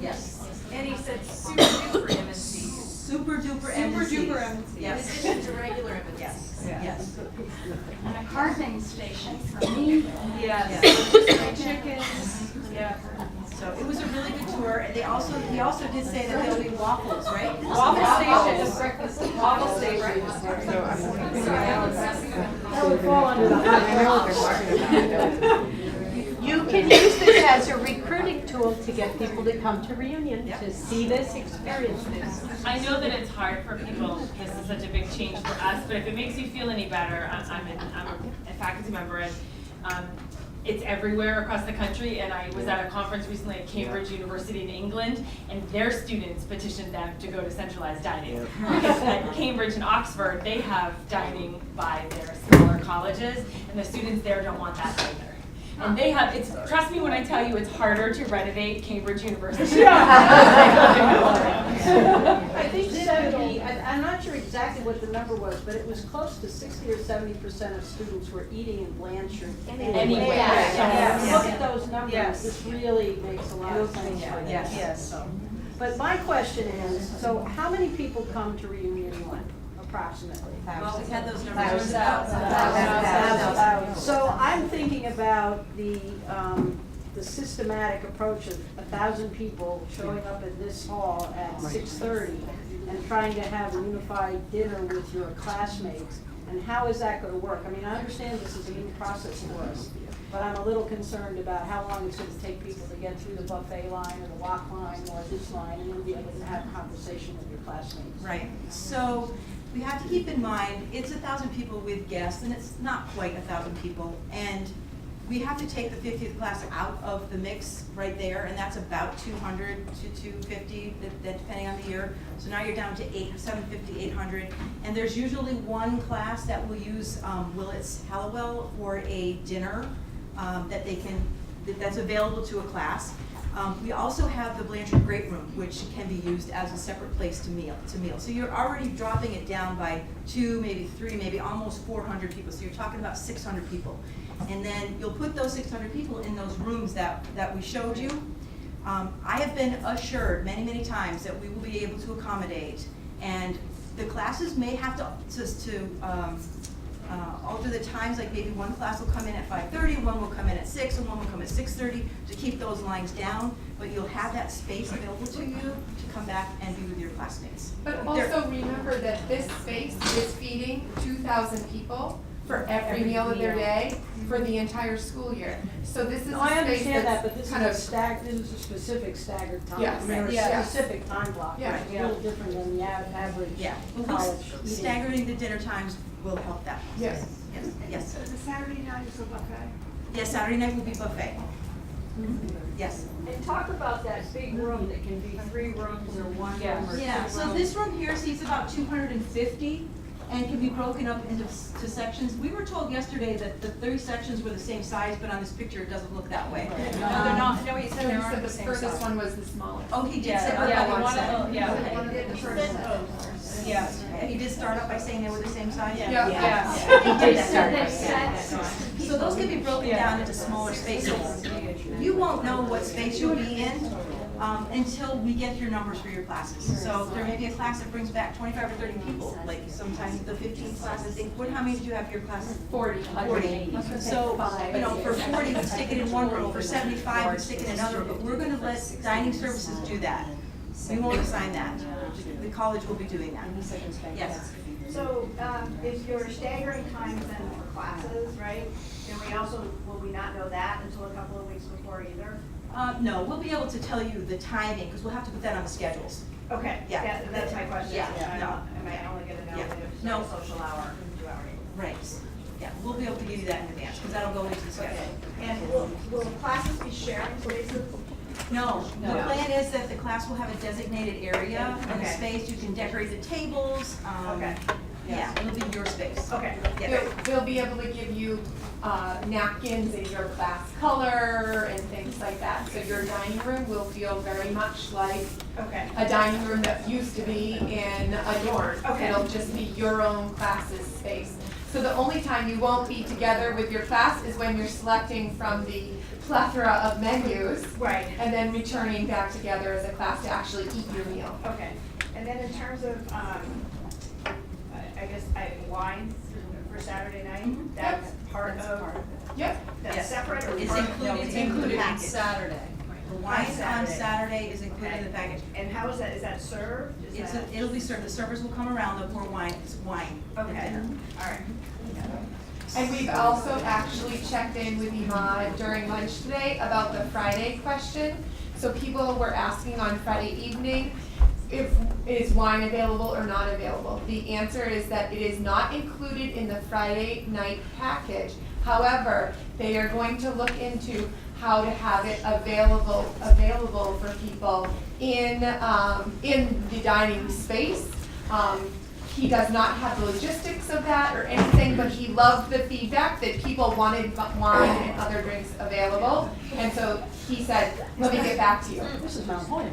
Yes. And he said super duper MNC. Super duper MNCs. Super duper MNCs. Yes. In addition to regular MNCs. Yes, yes. And a carving station for me. Yes. Chickens, yeah. So it was a really good tour, and he also did say that there'll be waffles, right? Waffle station. Breakfast. Waffle station. So I'm wondering, that would fall under the You can use this as a recruiting tool to get people to come to reunion, to see this, experience this. I know that it's hard for people, this is such a big change for us, but if it makes you feel any better, I'm a faculty member, and it's everywhere across the country, and I was at a conference recently at Cambridge University in England, and their students petitioned them to go to centralized dining. Because at Cambridge and Oxford, they have dining by their smaller colleges, and the students there don't want that either. And they have, trust me when I tell you, it's harder to renovate Cambridge University. I think 70, I'm not sure exactly what the number was, but it was close to 60 or 70% of students were eating in Blanchard. Anyway. Yeah. Look at those numbers, Yes. this really makes a lot of sense for them. Yes. So, but my question is, so how many people come to Reunion 1, approximately? Well, we had those numbers. So I'm thinking about the systematic approach of 1,000 people showing up in this hall at 6:30 and trying to have a unified dinner with your classmates. And how is that going to work? I mean, I understand this is a new process for us, but I'm a little concerned about how long it's going to take people to get through the buffet line or the walk line or this line and then be able to have a conversation with your classmates. Right, so we have to keep in mind, it's 1,000 people with guests, and it's not quite 1,000 people. And we have to take the 50th class out of the mix right there, and that's about 200 to 250, depending on the year. So now you're down to 750, 800. And there's usually one class that will use Willits Hallowell for a dinner that's available to a class. We also have the Blanchard Great Room, which can be used as a separate place to meal. So you're already dropping it down by 2, maybe 3, maybe almost 400 people. So you're talking about 600 people. And then you'll put those 600 people in those rooms that we showed you. I have been assured many, many times that we will be able to accommodate. And the classes may have to alter the times, like maybe one class will come in at 5:30, one will come in at 6, and one will come at 6:30 to keep those lines down. but you'll have that space available to you to come back and be with your classmates. But There- also remember that this space is feeding 2,000 people for every meal of their day for the entire school year. So this is No, a I space understand that, but that's this kind of, is this is a specific staggered time. Yes, There are yes. specific time blocks, Yeah. it's a little different than the average Yeah, college eating. staggering the dinner times will help that. yes. Yes. So the Saturday night is a buffet? Yes, Saturday night will be buffet. Yes. And talk about that big room that can be 3 rooms or 1 room or 2 rooms. Yeah, so this room here seats about 250 and can be broken up into to sections. We were told yesterday that the 30 sections were the same size, but on this picture it doesn't look that way. No, they're not, no, he said So they you aren't said the the same furthest size. one was the smallest. Oh, he did Yeah, say yeah, that the one one side. of the- yeah. Yeah, and he did start out by saying they were the same size? Yeah. He did start So by they saying said that. So those can be broken down into smaller spaces. You won't know what space you'll be in until we get your numbers for your classes. So there may be a class that brings back 25 or 30 people, like sometimes the 15th class, I think, how many did you have for your class? 40. 40. So, you know, for 40, we'd stick it in one room, for 75, we'd stick it in another, but we're gonna let dining services do that. We won't assign that. The college will be doing that. Yes. So, if you're staggering times then for classes, right, then will we not know that until a couple of weeks before either? No, we'll be able to tell you the timing, because we'll have to put that on the schedules. Okay, Yeah. yeah, that's my question. Yeah, no. Am I only gonna know Yeah. if it's No. a social hour, 2 hour? Right. Yeah, we'll be able to give you that in advance, because that'll go into the schedule. And will classes be sharing spaces? No, the plan is that the class will have a designated area and a Okay. space, you can decorate the tables. Okay. Yeah, it'll be your space. Okay. Yeah. They'll be able to give you napkins in your class color and things like that. So your dining room will feel very much like Okay. a dining room that used to be in a dorm. Okay. It'll just be your own class's space. So the only time you won't be together with your class is when you're selecting from the plethora of menus. Right. And then returning back together as a class to actually eat your meal. Okay. And then in terms of, I guess, wine for Saturday night, Mhm. that's part of, Yep. that's Yes. separate or It's part? included, it's included in the package. Saturday. The wine on Saturday. Saturday is included in the package. And how is that served? Is It's, that- it'll be served, the servers will come around, they'll pour wine, it's wine at Okay, dinner. all right. And we've also actually checked in with Imad during lunch today about the Friday question. So people were asking on Friday evening, is wine available or not available? The answer is that it is not included in the Friday night package. However, they are going to look into how to have it available for people in the dining space. He does not have the logistics of that or anything, but he loved the feedback that people wanted wine and other drinks available. And so he said, let me get back to you. This is Mount Hoyle.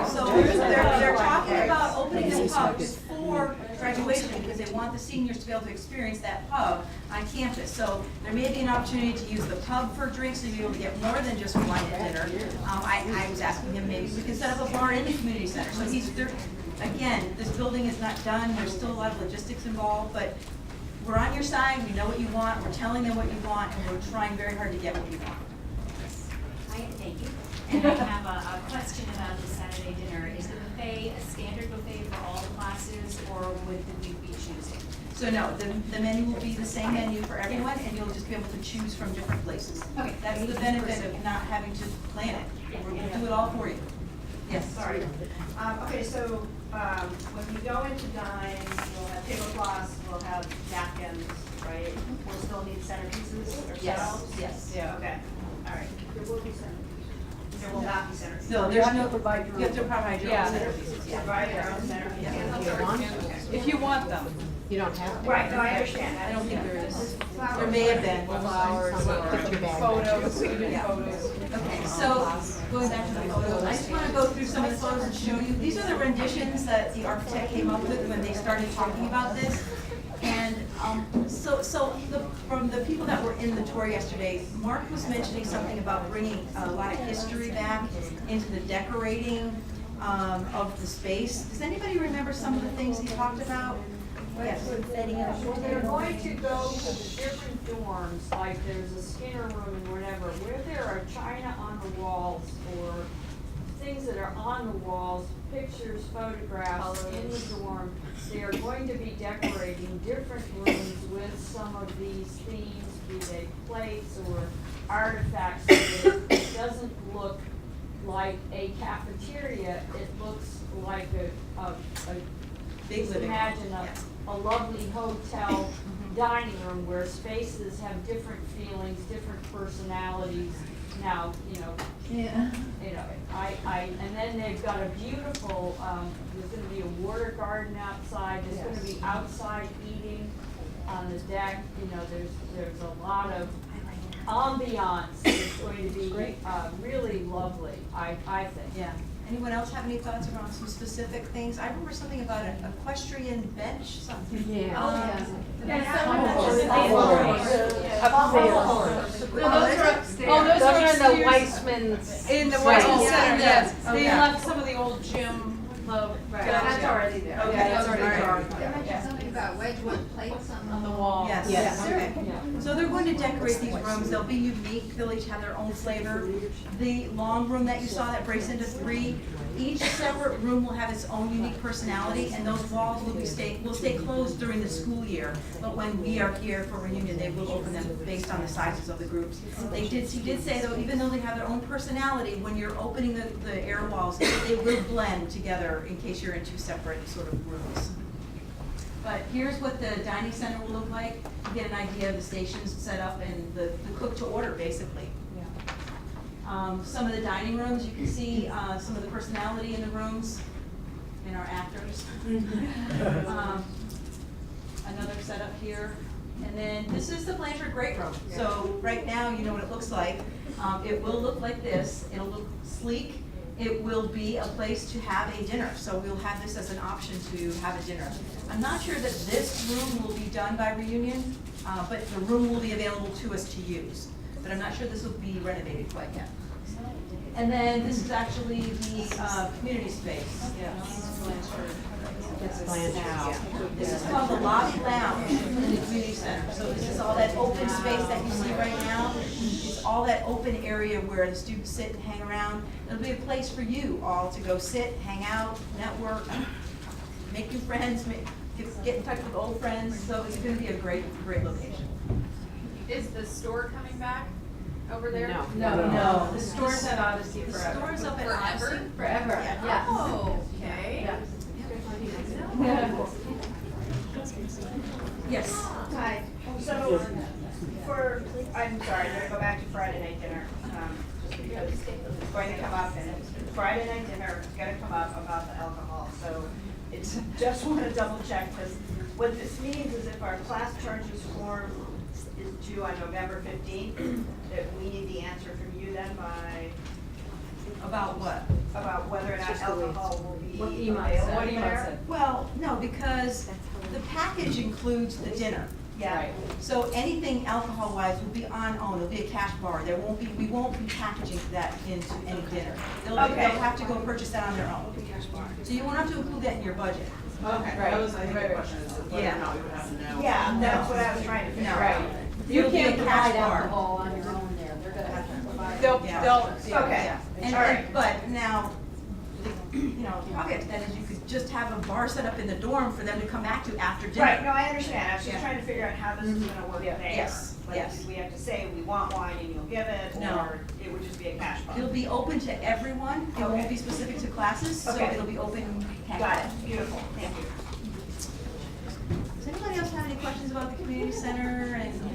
So they're talking about opening the pub just for graduation because they want the seniors to be able to experience that pub on campus. So there may be an opportunity to use the pub for drinks to be able to get more than just wine at dinner. I was asking him maybe we could set up a bar in the community center. So again, this building is not done. There's still a lot of logistics involved, but we're on your side. We know what you want. We're telling them what you want, and we're trying very hard to get what you want. Thank you. And I have a question about the Saturday dinner. Is the buffet a standard buffet for all the classes, or would we be choosing? So no, the menu will be the same menu for everyone, and you'll just be able to choose from different places. Okay. That's the benefit of not having to plan it. We'll do it all for you. Yes. Sorry. Okay, so, when we go into dine, we'll have tablecloths, we'll have napkins, right? We'll still need centerpieces Yes, ourselves? yes. Yeah, okay, all right. There will be centerpieces. There will not be centerpieces. No, You there's have to no, provide your you have to own. provide your own centerpieces, yeah. Provide your own centerpieces. If you want them. You don't have to. Right, no, I understand that. I don't think there is. There may have been. Flowers or photos, even photos. Okay, so going back to the photos, I just want to go through some of the photos and show you. These are the renditions that the architect came up with when they started talking about this. And from the people that were in the tour yesterday, Mark was mentioning something about bringing a lot of history back into the decorating of the space. Does anybody remember some of the things he talked about? When they're going to go to the different dorms, like there's a Skinner room and whatever, where there are china on the walls or things that are on the walls, pictures, photographs in the dorm, they are going to be decorating different rooms with some of these themes, be they plates or artifacts, so that it doesn't look like a cafeteria, it looks like a Big just living room. imagine a lovely hotel dining room where spaces have different feelings, different personalities. Now, and then they've got a beautiful, there's gonna be a water garden outside, there's gonna be outside eating on the deck, there's a lot of ambiance. It's going to be, really lovely, I think. Yeah. Anyone else have any thoughts around some specific things? I remember something about an equestrian bench, something. Those are in the Weissman's. In the Weissman Center, yes. They left some of the old gym. That's already there. Okay, that's already there. There might be something about Wedgwood plates On the wall. Yes. Okay. So they're going to decorate these rooms. They'll be unique. They'll each have their own flavor. The long room that you saw that breaks into 3, each separate room will have its own unique personality, and those walls will stay closed during the school year. But when we are here for reunion, they will open them based on the sizes of the groups. He did say though, even though they have their own personality, when you're opening the air walls, they will blend together in case you're in 2 separate sort of rooms. But here's what the dining center will look like. You get an idea of the stations set up and the cook to order, basically. Some of the dining rooms, you can see some of the personality in the rooms, in our actors. Another setup here. And then this is the Blanchard Great Room. So right now, you know what it looks like. It will look like this. It'll look sleek. It will be a place to have a dinner. So we'll have this as an option to have a dinner. I'm not sure that this room will be done by reunion, but the room will be available to us to use. But I'm not sure this will be renovated quite yet. And then this is actually the community space. It's Blanchard. This is called the lobby lounge in the community center. So this is all that open space that you see right now. It's all that open area where the students sit and hang around. It'll be a place for you all to go sit, hang out, network, make new friends, get in touch with old friends. So it's going to be a great location. Is the store coming back over there? No. The store's at Odyssey forever. The store's up at Forever? Odyssey. Forever, Yeah. Oh, okay. Yes. Hi, so I'm sorry, I'm gonna go back to Friday night dinner, just because it's going to come up, and Friday night dinner is gonna come up about the alcohol, so it's, just wanna double check, because what this means is if our class charges form is due on November 15th, that we need the answer from you then by, About what? about whether or not alcohol will be What available Iman said. there. What Iman said. Well, no, because the package includes the dinner. Yeah. So anything alcohol-wise will be on own, it'll be a cash bar. We won't be packaging that into any dinner. They'll have to go purchase that on their own. So you won't have to include that in your budget. Okay, that was, I think, the question is whether or not we would have to know. Yeah, that's what I was trying to figure out. You It'll be a can't cash provide bar. alcohol on your own there, they're gonna have to provide. They'll, Okay. And, but now, you know, the caveat to that is you could just have a bar set up in the dorm for them to come back to after dinner. Right, no, I understand, I was just Yeah. trying to figure out how this is gonna work there. Yes, Like, yes. do we have to say, we want wine and you'll give it, No. or it would just be a cash bar? It'll be open to everyone. It won't Okay. be specific to classes, so Okay. it'll be open cash. Got it, beautiful, thank you. Does anybody else have any questions about the community center and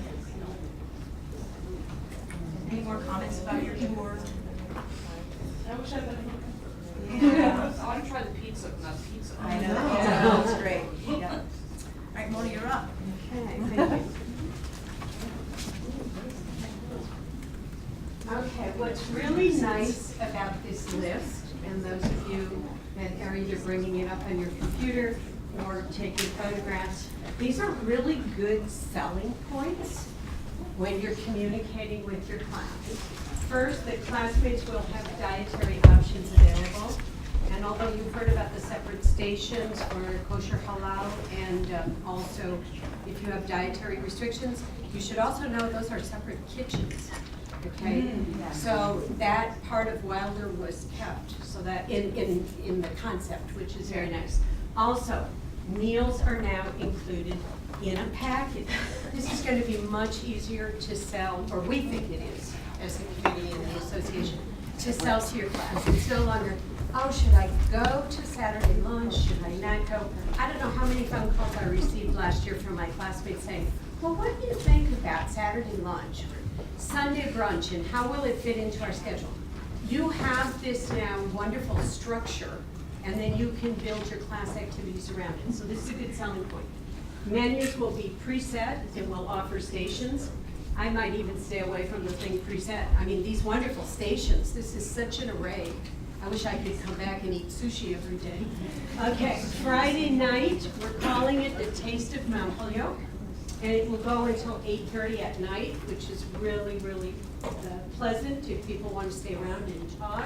any more comments about your tour? I wish I'd been. I want to try the pizza, not pizza. I know, yeah, that's great. Yeah. All right, Mona, you're up. Okay, thank you. Okay, what's really nice about this list, and those of you that are either bringing it up on your computer or taking photographs, these are really good selling points when you're communicating with your class. First, the classmates will have dietary options available. And although you've heard about the separate stations for kosher halal and also if you have dietary restrictions, you should also know those are separate kitchens, okay? So that part of Wilder was kept, so that in the concept, which is very nice. Also, meals are now included in a package. This is going to be much easier to sell, or we think it is, as a committee and the association, to sell to your class. It's no longer, oh, should I go to Saturday lunch? Should I not go? I don't know how many phone calls I received last year from my classmates saying, well, what do you think about Saturday lunch or Sunday brunch and how will it fit into our schedule? You have this now wonderful structure and then you can build your class activities around it. So this is a good selling point. Menus will be preset and we'll offer stations. I might even stay away from the thing preset. I mean, these wonderful stations, this is such an array. I wish I could come back and eat sushi every day. Okay, Friday night, we're calling it the Taste of Mount Holyoke. And it will go until 8:30 at night, which is really, really pleasant if people want to stay around and talk.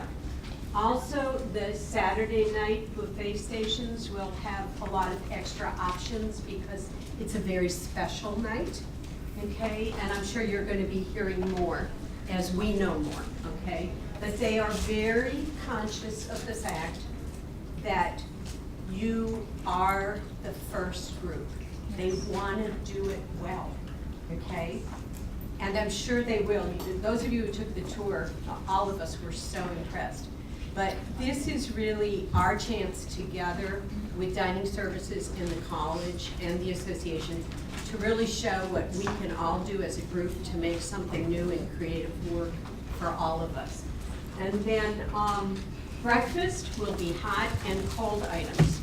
Also, the Saturday night buffet stations will have a lot of extra options because it's a very special night, okay? And I'm sure you're going to be hearing more as we know more, okay? But they are very conscious of the fact that you are the first group. They want to do it well, okay? And I'm sure they will. Those of you who took the tour, all of us were so impressed. But this is really our chance together with dining services in the college and the association to really show what we can all do as a group to make something new and creative work for all of us. And then breakfast will be hot and cold items.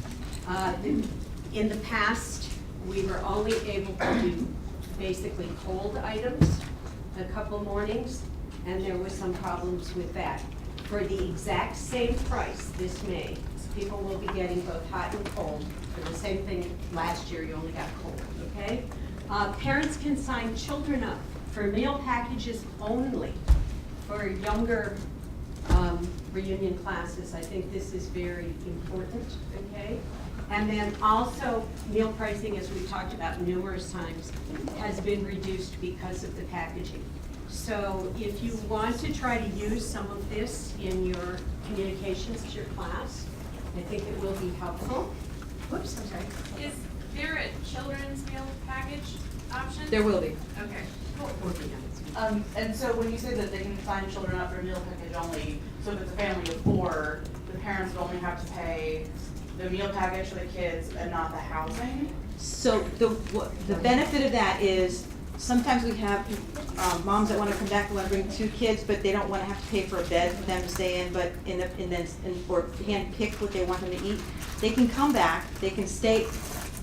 In the past, we were only able to do basically cold items a couple mornings, and there was some problems with that. For the exact same price this May, people will be getting both hot and cold. For the same thing last year, you only got cold, okay? Parents can sign children up for meal packages only for younger reunion classes. I think this is very important, okay? And then also, meal pricing, as we've talked about numerous times, has been reduced because of the packaging. So if you want to try to use some of this in your communications to your class, I think it will be helpful. Whoops, I'm sorry. Is there a children's meal package option? There will be. Okay. And so when you say that they can sign children up for a meal package only, so if it's a family of 4, the parents would only have to pay the meal package for the kids and not the housing? So the benefit of that is sometimes we have moms that want to come back and want to bring 2 kids, but they don't want to have to pay for a bed for them to stay in, but or hand pick what they want them to eat. They can come back, they can stay,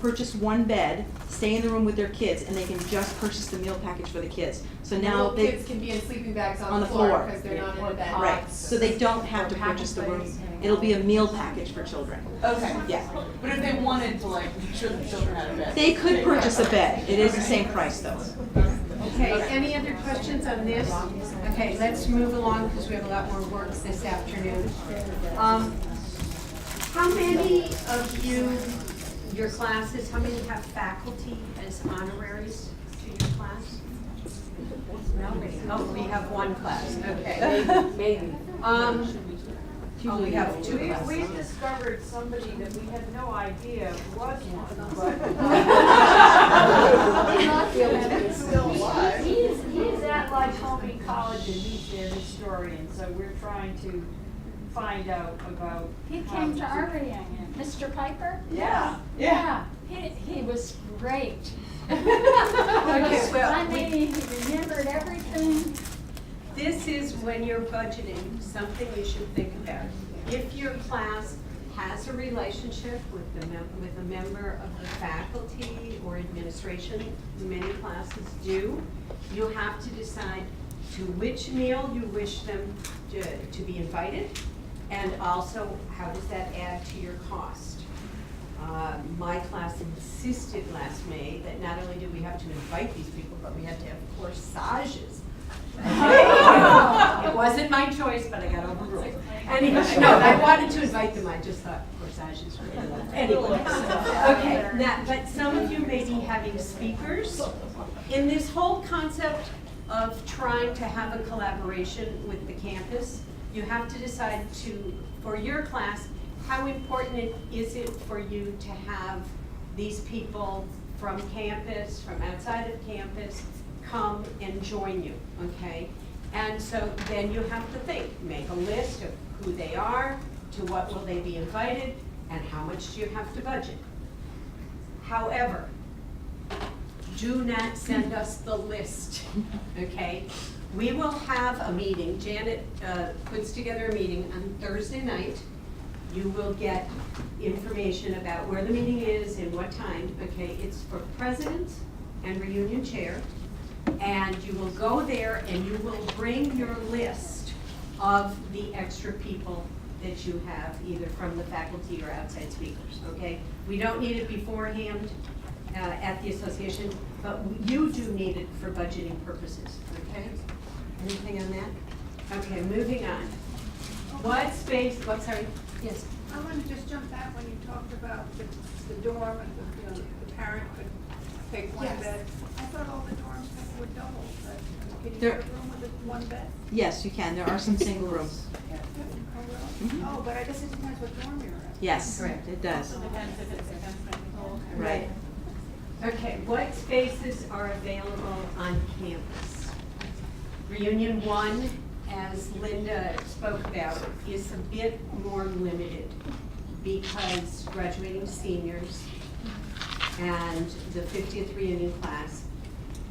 purchase 1 bed, stay in the room with their kids, and they can just purchase the meal package for the kids. So now Little they kids can be in sleeping bags on the floor because they're not in a bed. right. So they don't have to purchase the room. It'll be a meal package for children. Okay. Yeah. But if they wanted to make sure the children had a bed. They could purchase a bed. It is the same price though. Okay, any other questions on this? Okay, let's move along because we have a lot more work this afternoon. How many of you, your classes, how many have faculty as honoraries to your class? Oh, we have 1 class, okay. Maybe. We have 2 classes. We discovered somebody that we had no idea was one, but he's at Lycoming College and he's their historian, so we're trying to find out about. He came to our reunion. Mr. Piper? Yeah. Yeah. He was great. Okay, well, Funny, he remembered everything. this is when you're budgeting, something you should think about. If your class has a relationship with a member of the faculty or administration, many classes do, you have to decide to which meal you wish them to be invited, and also how does that add to your cost. My class insisted last May that not only do we have to invite these people, but we had to have corsages. It wasn't my choice, but I got overruled. Anyway, no, I wanted to invite them, I just thought corsages were in them. Anyway, okay, now, but some of you may be having speakers. In this whole concept of trying to have a collaboration with the campus, you have to decide for your class, how important is it for you to have these people from campus, from outside of campus, come and join you, okay? And so then you have to think, make a list of who they are, to what will they be invited, and how much do you have to budget. However, do not send us the list, okay? We will have a meeting. Janet puts together a meeting on Thursday night. You will get information about where the meeting is and what time, okay? It's for president and reunion chair. And you will go there and you will bring your list of the extra people that you have, either from the faculty or outside speakers, okay? We don't need it beforehand at the association, but you do need it for budgeting purposes, okay? Anything on that? Okay, moving on. What space, sorry, yes? I want to just jump back when you talked about the dorm and the parent could take one bed. I thought all the dorms were double, but can you get a room with one bed? Yes, you can. There are some single rooms. Oh, really? Oh, but I guess it depends what dorm you're in. Yes, correct. It does. Depends if it's a Right. Okay, what spaces are available on campus? Reunion 1, as Linda spoke about, is a bit more limited because graduating seniors and the 50th reunion class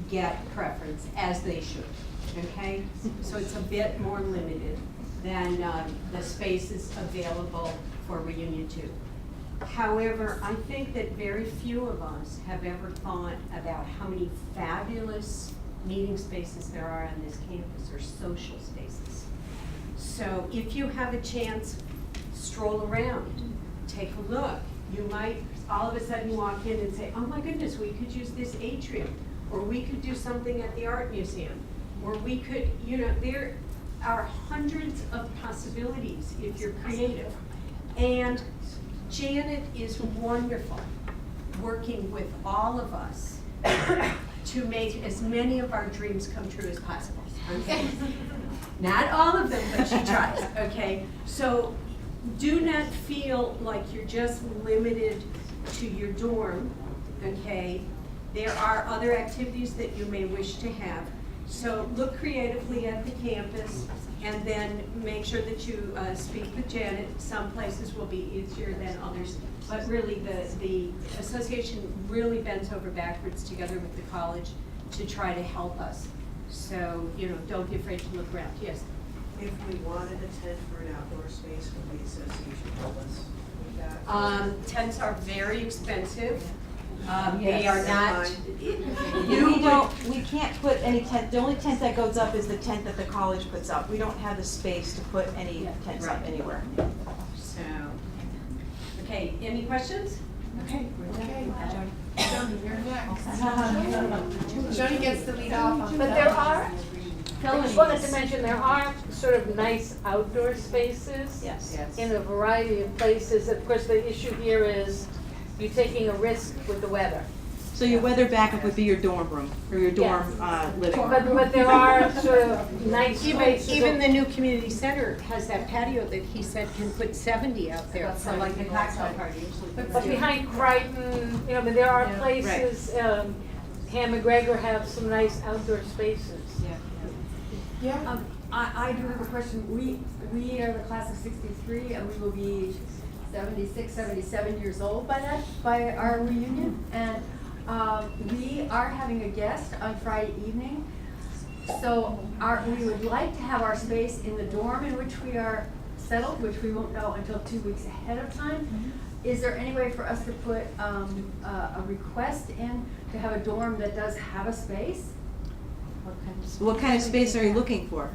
get preference, as they should, okay? So it's a bit more limited than the spaces available for Reunion 2. However, I think that very few of us have ever thought about how many fabulous meeting spaces there are on this campus, or social spaces. So if you have a chance, stroll around, take a look. You might all of a sudden walk in and say, oh my goodness, we could use this atrium, or we could do something at the art museum, or we could, there are hundreds of possibilities if you're creative. And Janet is wonderful working with all of us to make as many of our dreams come true as possible, okay? Not all of them, but she tries, okay? So do not feel like you're just limited to your dorm, okay? There are other activities that you may wish to have. So look creatively at the campus, and then make sure that you speak with Janet. Some places will be easier than others, but really the association really bends over backwards together with the college to try to help us. So, don't be afraid to look around. Yes? If we wanted a tent for an outdoor space, would the association help us with that? Tents are very expensive. They Yes. are not, We can't put any tent, the only tent that goes up is the tent that the college puts up. We don't have the space to put any tents up anywhere. So, okay, any questions? Okay. Joni, you're next. Joni gets the lead off on But that. there are, I just wanted to mention, there are sort of nice outdoor spaces. Yes. In a variety of places. Of course, the issue here is you're taking a risk with the weather. So your weather backup would be your dorm room, or your dorm living room. But there are sort of nice spaces. Even the new community center has that patio that he said can put 70 out there for like a cocktail party. But behind Crichton, but there are places, Ham McGregor have some nice outdoor spaces. Yeah. I do have a question. We are the class of 63, and we will be 76, 77 years old by our reunion. And we are having a guest on Friday evening. So we would like to have our space in the dorm in which we are settled, which we won't know until 2 weeks ahead of time. Is there any way for us to put a request in to have a dorm that does have a space? What kind of space are you looking for?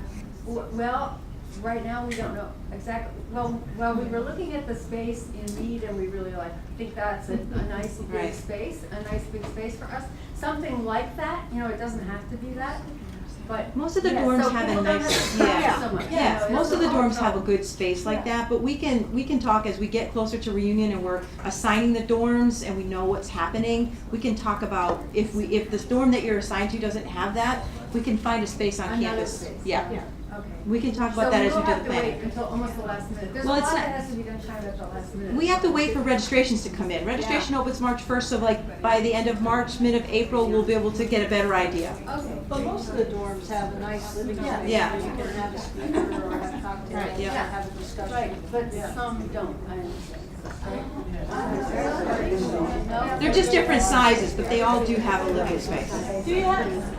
Well, right now we don't know exactly. Well, we were looking at the space in Mead, and we really think that's a nice big space, a nice big space for us. Something like that, it doesn't have to be that, but. Most of the yeah, dorms so have a people don't nice, have to travel yeah, so much. yes, You know, most of it's the all dorms have a about- good space like Yeah. that, but we can talk as we get closer to reunion and we're assigning the dorms and we know what's happening. We can talk about if the dorm that you're assigned to doesn't have that, we can find a space on Another campus. space. Yeah. Okay. We can talk about that as we do the So we will have to planning. wait until almost the last minute. There's a Well, lot it's that not- has to be done kind of at the last minute. We have to wait for registrations to come in. Registration opens March 1st, so like by the end of March, mid of April, we'll be able to get a better idea. Okay, but most of the dorms have a nice living space Yeah. where you can have a speaker or have cocktails Right, and yeah. have a discussion. Right, but Yeah. some don't, I understand. They're just different sizes, but they all do have a living space. Do you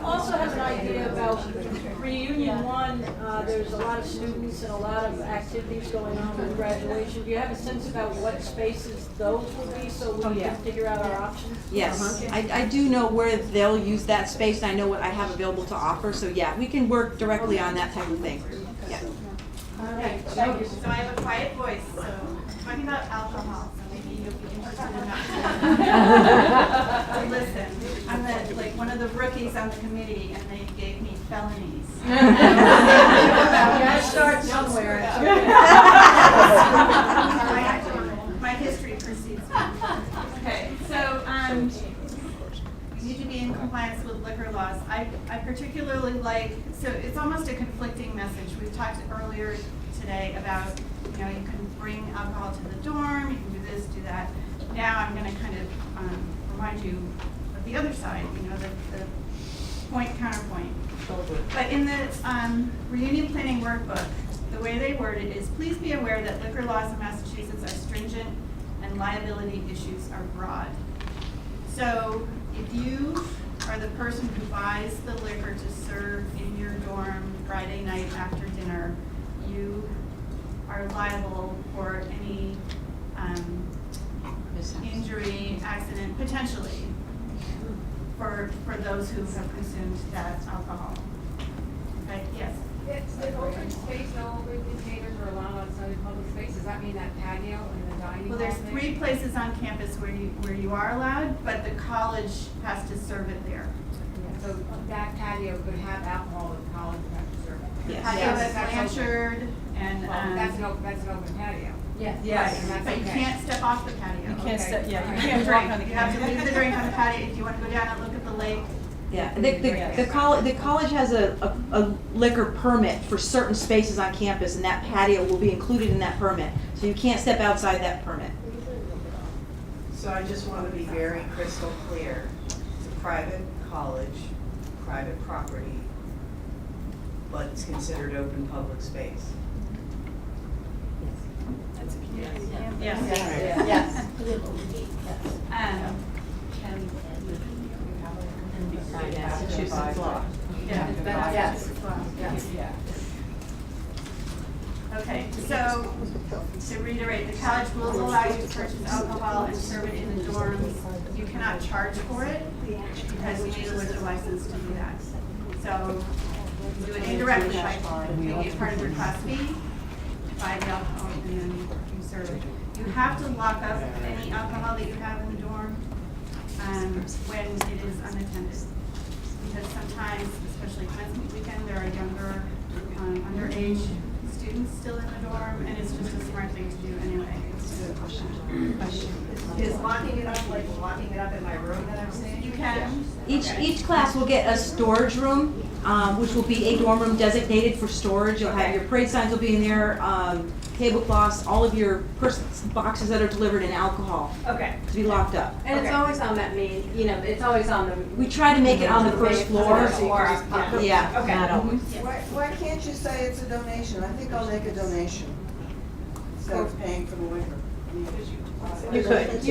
also have an idea about reunion one? There's a lot of students and a lot of activities going on with graduation. Do you have a sense about what spaces those will be so we can figure out our options? Yes, I do know where they'll use that space, and I know what I have available to offer, so yeah, we can work directly on that type of thing. Yeah. Okay, thank you. So I have a quiet voice, so talking about alcohol, so maybe you'll be interested in that. So listen, I'm like one of the rookies on the committee and they gave me felonies. You gotta start somewhere. My history precedes me. Okay, so, you need to be in compliance with liquor laws. I particularly like, so it's almost a conflicting message. We've talked earlier today about, you know, you can bring alcohol to the dorm, you can do this, do that. Now I'm gonna kind of remind you of the other side, you know, the point, counterpoint. But in the reunion planning workbook, the way they word it is, please be aware that liquor laws in Massachusetts are stringent and liability issues are broad. So if you are the person who buys the liquor to serve in your dorm Friday night after dinner, you are liable for any injury, accident, potentially, for those who have consumed that alcohol. Okay, yes? The open space, no open containers are allowed outside of public space, does that mean that patio and the dining hall Well, there's thing? 3 places on campus where you are allowed, but the college has to serve it there. So that patio could have alcohol, but the college would have to serve it? The patio is Blanchard and, That's an open patio. Yes. Yes. Right, but you can't step off the patio. You can't step- yeah, you Okay. can't drink. walk on the You have to patio. leave the drink on the patio if you want to go down and look at the lake. Yeah, the college has a liquor permit for certain spaces on campus, and that patio will be included in that permit. So you can't step outside that permit. So I just want to be very crystal clear. It's a private college, private property, but it's considered open public space. Yes. Yes. Massachusetts law. Yes. Yes. Okay, so to reiterate, the college will allow you to purchase alcohol and serve it in the dorms. You cannot charge for it because you need a liquor license to do that. So you do it indirectly by making it part of your class fee, buy the alcohol, and then you serve it. You have to lock up any alcohol that you have in the dorm when it is unattended. Because sometimes, especially commencement weekend, there are younger, underage students still in the dorm, and it's just a smart thing to do anyway. Is locking it up like locking it up in my room that I'm staying in? You can. Each class will get a storage room, which will be a dorm room designated for storage. You'll have your parade signs will be in there, tablecloths, all of your boxes that are delivered in alcohol. Okay. To be locked up. And it's always on that main, you know, it's always on the. We try to make it on the first floor. Yeah. Okay. Not always. Why can't you say it's a donation? I think I'll make a donation instead of paying for the liquor. You could.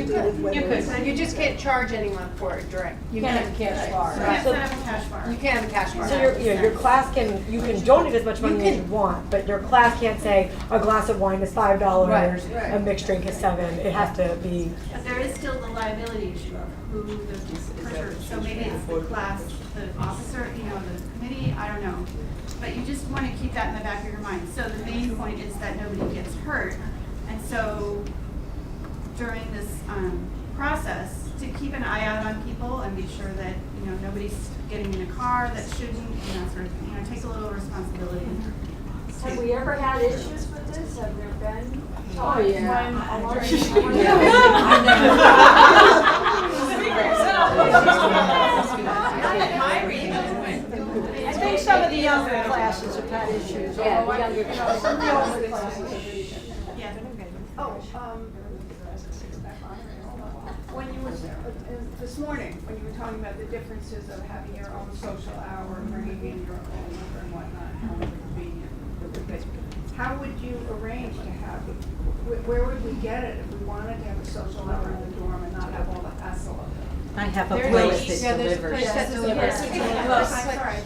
You just can't charge anyone for it direct. You can't have a cash bar. You can't set up a cash bar. You can't have a cash bar. So your class you can donate as much money as you want, but your class can't say a glass of wine is $5, Right. a mixed drink is $7. It has to be. But there is still the liability issue of who the purchaser, so maybe it's the class, the officer, you know, the committee, I don't know. But you just want to keep that in the back of your mind. So the main point is that nobody gets hurt. And so during this process, to keep an eye out on people and be sure that, you nobody's getting in a car that shouldn't, and that sort of thing, take a little responsibility. Have we ever had issues with this? Have there been Oh, yeah. I think some of the younger classes have had issues. Yeah, the younger classes. Some of the older classes. When you were, this morning, when you were talking about the differences of having your own social hour, bringing in your own number and whatnot, how convenient. How would you arrange to have, where would we get it if we wanted to have a social hour in the dorm and not have all the hassle of it? I have There's a place that delivers.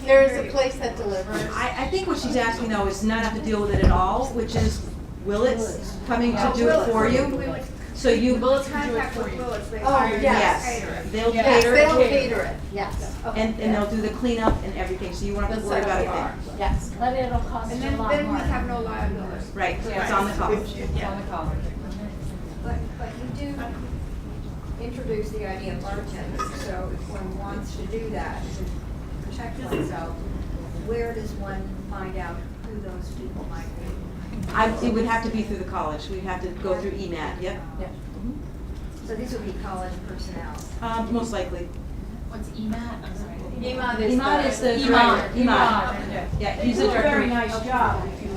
There is a place that delivers. I think what she's asking though is not have to deal with it at all, which is Willits coming to do it for you. So you. Willits contact with Willits, they Oh, hire you to yes. cater it. They'll Yes, cater they'll it. cater it, yes. And they'll do the cleanup and everything, so you won't have to worry about a thing. Yes. But it'll cost And you a lot then we more. have no liability. Right, it's on the college. It's on the college. But you do introduce the idea of bartenders, so if one wants to do that, to protect oneself, where does one find out who those people might be? It would have to be through the college, we'd have to go through EMAT, yep. So these would be college personnel. Most likely. What's EMAT? I'm sorry. EMAT is the EMAT. EMAT. Yeah, he's You the do a very director. nice job if you,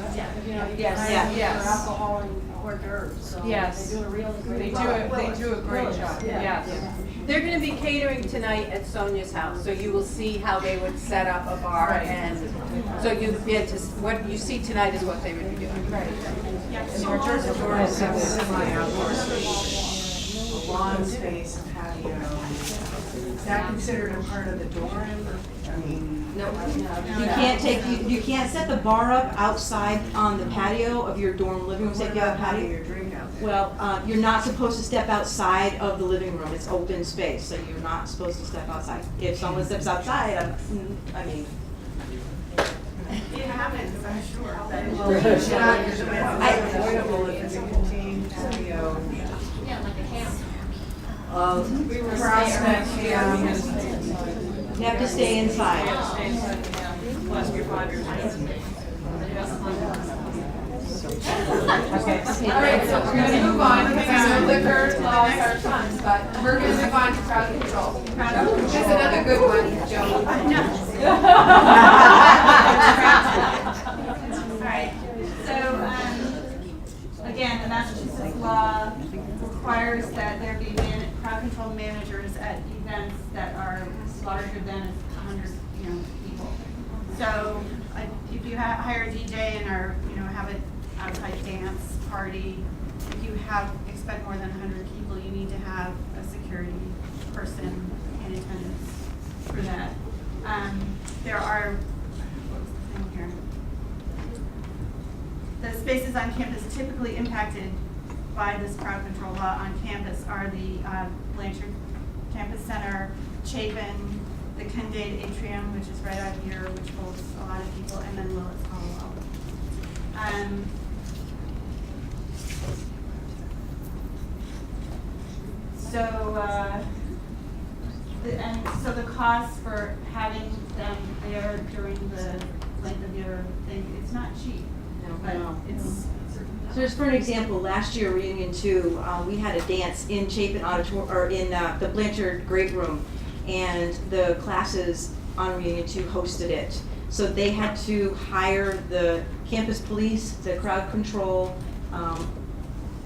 you know, you Yes. can Yeah. for alcohol and hors d'oeuvres, so Yes. they do a really great They job. do a great job, Yeah. yes. They're gonna be catering tonight at Sonia's house, so you will see how they would set up a bar Right. and, so you get to, what you see tonight is what they would be doing. Right. And our church doors have a semi-outdoor space, a lawn space, a patio. Is that considered a part of the dorm? I mean. No. You can't set the bar up outside on the patio of your dorm living room, say if you have a Having patio. your drink out there? Well, you're not supposed to step outside of the living room, it's open space, so you're not supposed to step outside. If someone steps outside, I mean. It happens, I'm sure. Well, it's not avoidable if it's a contained patio. Yeah, like a camp. We were prospect, yeah. You have to stay inside. Stay inside the camp, last year, 5 years. Okay. All right, so we're gonna move on, because our liquor laws are tons, but we're gonna move on to crowd control. Which is another good one, Joe. Alright, so, again, the Massachusetts law requires that there be crowd control managers at events that are larger than 100, people. So, if you hire a DJ and have an outside dance party, if you expect more than 100 people, you need to have a security person in attendance for that. There are, what was the thing here? The spaces on campus typically impacted by this crowd control law on campus are the Blanchard Campus Center, Chapin, the Candide Atrium, which is right out here, which holds a lot of people, and then Willits Hollow. So the cost for having them there during the length of your thing, it's not cheap, but it's. So just for an example, last year, Reunion 2, we had a dance in Chapin Auditorium, or in the Blanchard Great Room, and the classes on Reunion 2 hosted it. So they had to hire the campus police, the crowd control,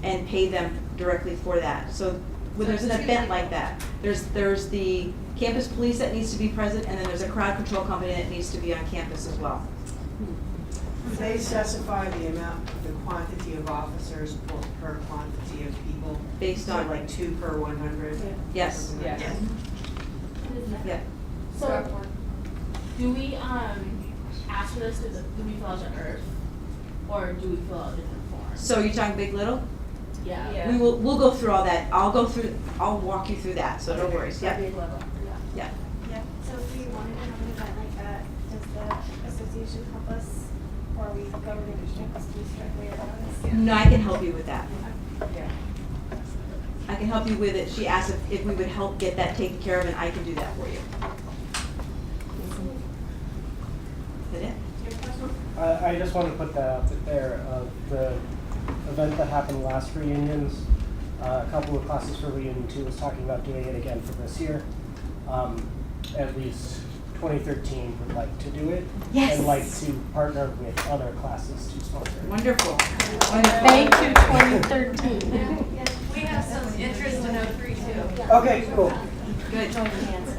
and pay them directly for that. So when there's an event like that, there's the campus police that needs to be present, and then there's a crowd control company that needs to be on campus as well. They specify the amount, the quantity of officers per quantity of people? Based on. So like 2 per 100? Yes. Yes. Yeah. So, do we ask for this? Do we fill out the earth, or do we fill out different forms? So you're talking big, little? Yeah. We'll go through all that. I'll walk you through that, so no worries. Yeah. Big level. Yeah. So if we wanted to have an event like that, does the association help us, or we go to the campus police directly about this? No, I can help you with that. I can help you with it. She asked if we would help get that taken care of, and I can do that for you. I just want to put that out there. The event that happened last reunions, a couple of classes for reunion 2 was talking about doing it again for this year. At least 2013 would like to do it. Yes. And like to partner with other classes to sponsor it. Wonderful. Thank you, 2013. We have some interest in 03 too. Okay, cool. Good.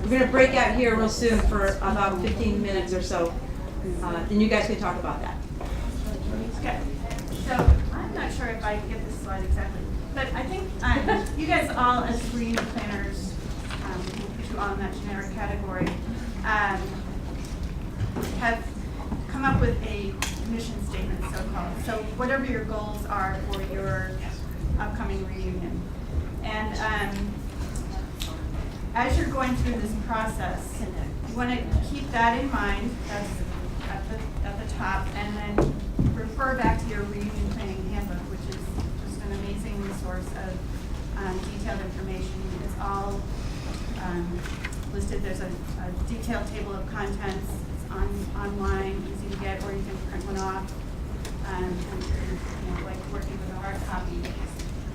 We're gonna break out here real soon for about 15 minutes or so. Then you guys can talk about that. Okay, so I'm not sure if I get this slide exactly, but I think you guys all as reunion planners, put you all in that generic category, have come up with a mission statement, so-called. So whatever your goals are for your upcoming reunion. And as you're going through this process, you want to keep that in mind. That's at the top, and then refer back to your reunion planning handbook, which is just an amazing resource of detailed information. It's all listed. There's a detailed table of contents. It's online, easy to get, or you can print one off. And like working with a hard copy.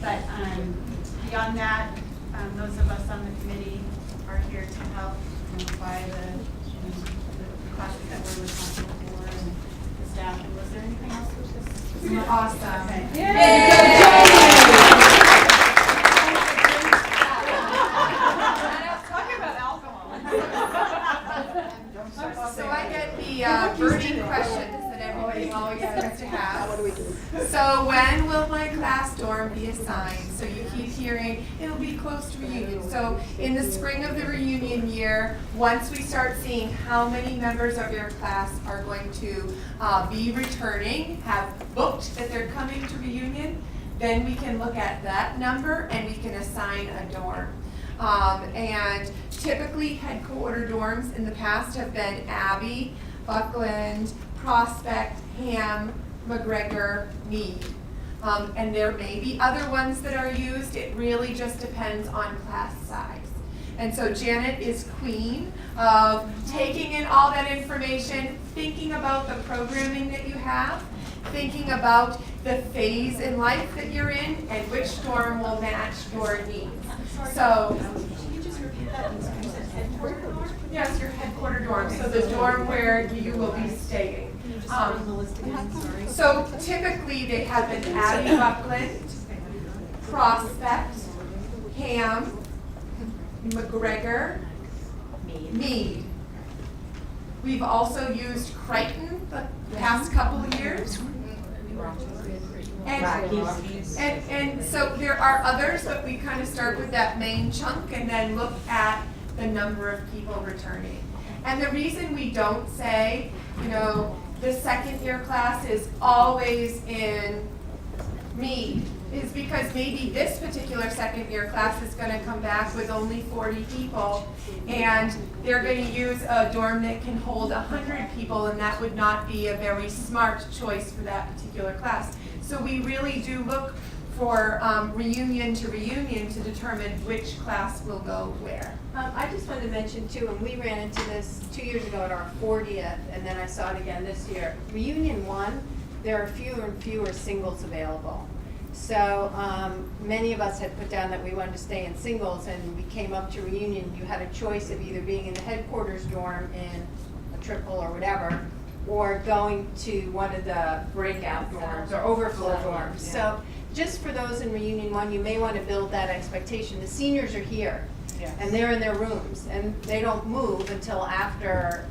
But beyond that, those of us on the committee are here to help by the classes that we're responsible for and the staff. And was there anything else with this? You're awesome. Okay. Talking about alcohol. So I get the burning questions that everybody always seems to have. What do we do? So when will my class dorm be assigned? So you keep hearing it'll be close to reunion. So in the spring of the reunion year, once we start seeing how many members of your class are going to be returning, have booked that they're coming to reunion, then we can look at that number and we can assign a dorm. And typically headquarter dorms in the past have been Abbey, Buckland, Prospect, Ham, McGregor, Meade. And there may be other ones that are used. It really just depends on class size. And so Janet is queen of taking in all that information, thinking about the programming that you have, thinking about the phase in life that you're in, and which dorm will match your needs. So, Can you just repeat that? You said headquarter dorm? yes, your headquarter dorm, so the dorm where you will be staying. Can you just run the list again? Sorry. So typically they have been Abbey, Buckland, Prospect, Ham, McGregor, Meade. We've also used Crichton the past couple of years. And so there are others, but we kind of start with that main chunk and then look at the number of people returning. And the reason we don't say, the second year class is always in Meade is because maybe this particular second year class is going to come back with only 40 people and they're going to use a dorm that can hold 100 people, and that would not be a very smart choice for that particular class. So we really do look for reunion to reunion to determine which class will go where. I just wanted to mention too, and we ran into this 2 years ago at our 40th, and then I saw it again this year. Reunion 1, there are fewer and fewer singles available. So many of us had put down that we wanted to stay in singles, and we came up to reunion. You had a choice of either being in the headquarters dorm in a triple or whatever, or going to one of the breakout dorms or overflow dorms. So just for those in reunion 1, you may want to build that expectation. The seniors are here. And they're in their rooms, and they don't move until after,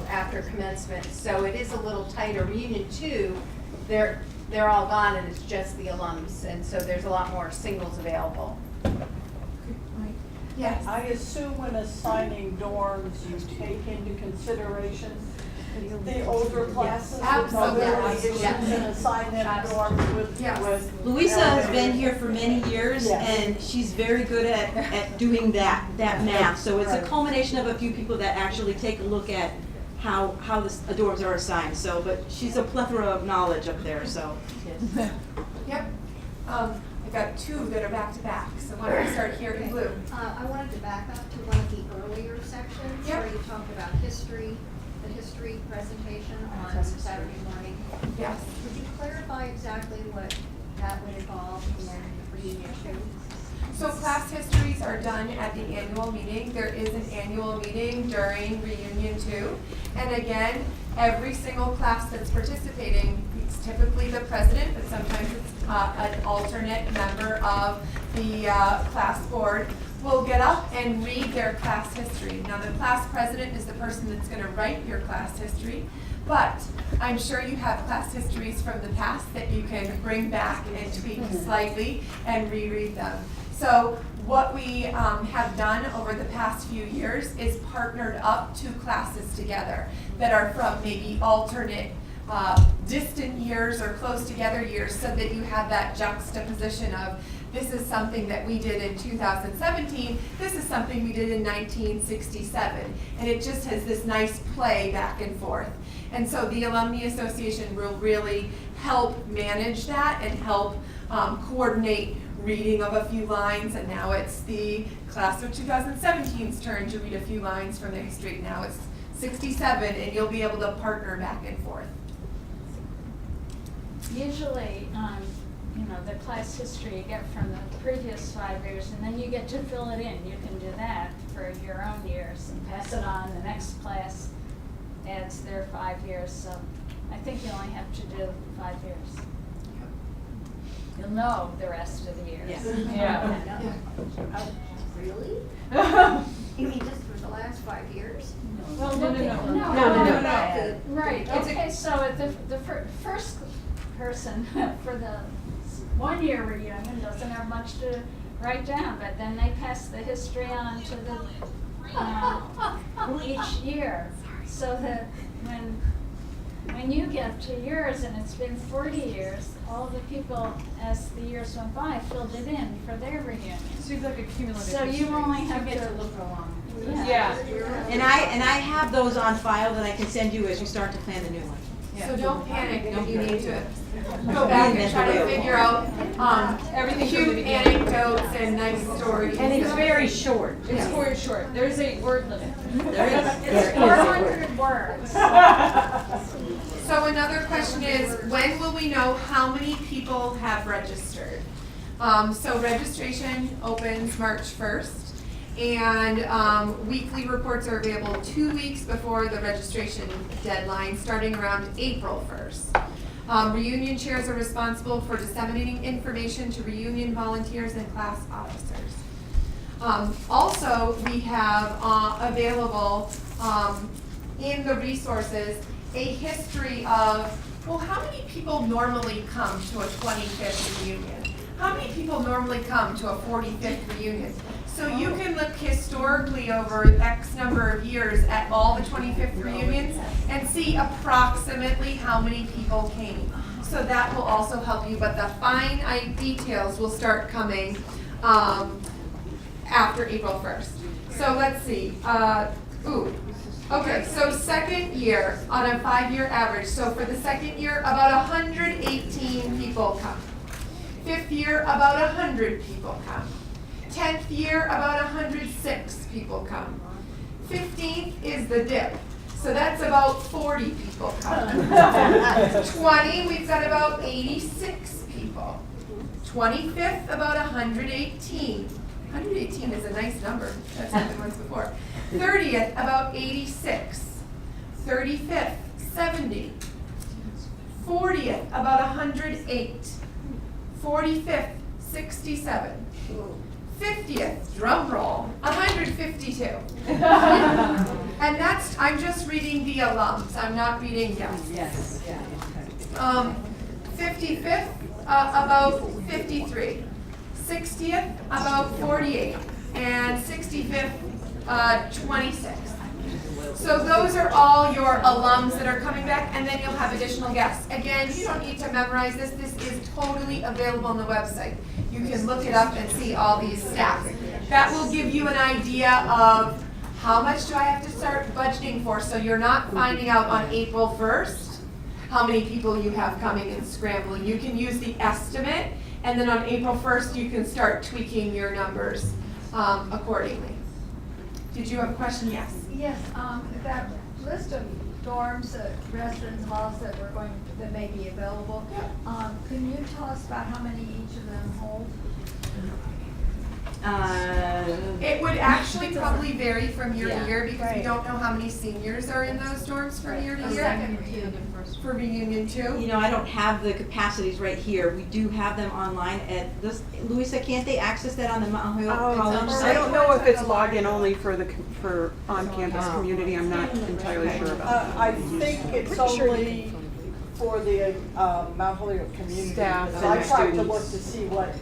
after commencement. So it is a little tighter. Reunion 2, they're all gone, and it's just the alums, and so there's a lot more singles available. Yes. I assume when assigning dorms, you take into consideration the older classes. Absolutely. And assign them dorms with. Louisa has been here for many years, and she's very good at doing that math. So it's a culmination of a few people that actually take a look at how the dorms are assigned. So, but she's a plethora of knowledge up there. So. Yep. I've got 2 that are back to back. So why don't we start here in blue? I wanted to back up to one of the earlier sections where you talked about history the history presentation on Saturday morning. Yes. Could you clarify exactly what that would involve in reunion two? So class histories are done at the annual meeting. There is an annual meeting during reunion 2. And again, every single class that's participating, it's typically the president, but sometimes it's an alternate member of the class board, will get up and read their class history. Now the class president is the person that's going to write your class history, but I'm sure you have class histories from the past that you can bring back and tweak slightly and reread them. So what we have done over the past few years is partnered up two classes together that are from maybe alternate distant years or close together years, so that you have that juxtaposition of this is something that we did in 2017, this is something we did in 1967. And it just has this nice play back and forth. And so the Alumni Association will really help manage that and help coordinate reading of a few lines, and now it's the class of 2017's turn to read a few lines from their history. Now it's 67, and you'll be able to partner back and forth. Usually, the class history you get from the previous 5 years, and then you get to fill it in. You can do that for your own years and pass it on. The next class adds their 5 years, so I think you only have to do 5 years. You'll know the rest of the years. Yeah. Really? You mean just for the last 5 years? Well, No. Right, okay, so the first person for the 1 year reunion doesn't have much to write down, but then they pass the history on to the each year, so that when you get to yours and it's been 40 years, all the people, as the years went by, filled it in for their reunion. Seems like a cumulative. So you only have get to to look along. Yeah. And I have those on file that I can send you as you start to plan the new one. So don't panic if you need to go back and try to figure out everything, cute anecdotes and nice stories. And it's very short. It's very short. There's a word limit. There is. It's 400 words. So another question is, when will we know how many people have registered? So registration opens March 1st. And weekly reports are available 2 weeks before the registration deadline, starting around April 1st. Reunion chairs are responsible for disseminating information to reunion volunteers and class officers. Also, we have available in the resources a history of, well, how many people normally come to a 25th reunion? How many people normally come to a 45th reunion? So you can look historically over X number of years at all the 25th reunions and see approximately how many people came. So that will also help you, but the fine details will start coming after April 1st. So let's see. Okay, so second year on a 5-year average. So for the second year, about 118 people come. 5th year, about 100 people come. 10th year, about 106 people come. 15th is the dip. So that's about 40 people come. 20, we've got about 86 people. 25th, about 118. 118 is a nice number. That's what it was before. 30th, about 86. 35th, 70. 40th, about 108. 45th, 67. 50th, drum roll, 152. And that's, I'm just reading the alums, I'm not reading guests. Yes. 55th, about 53. 60th, about 48. And 65th, 26. So those are all your alums that are coming back, and then you'll have additional guests. Again, you don't need to memorize this. This is totally available on the website. You can look it up and see all these stats. That will give you an idea of how much do I have to start budgeting for, so you're not finding out on April 1st how many people you have coming and scrambling. You can use the estimate, and then on April 1st you can start tweaking your numbers accordingly. Did you have a question? Yes. Yes, that list of dorms, residence halls that we're going, that may be available. Can you tell us about how many each of them hold? It would actually probably vary from year to Yeah. year because we don't know how many seniors are in those dorms from year to year. For reunion too. You know, I don't have the capacities right here. We do have them online at this, Louisa, can't they access that on the Mount Holyoke College I site? don't know if it's login only for for on-campus community, I'm not entirely sure about that. I think it's only for the Mount Holyoke community. Staff So and I tried to students. look to see what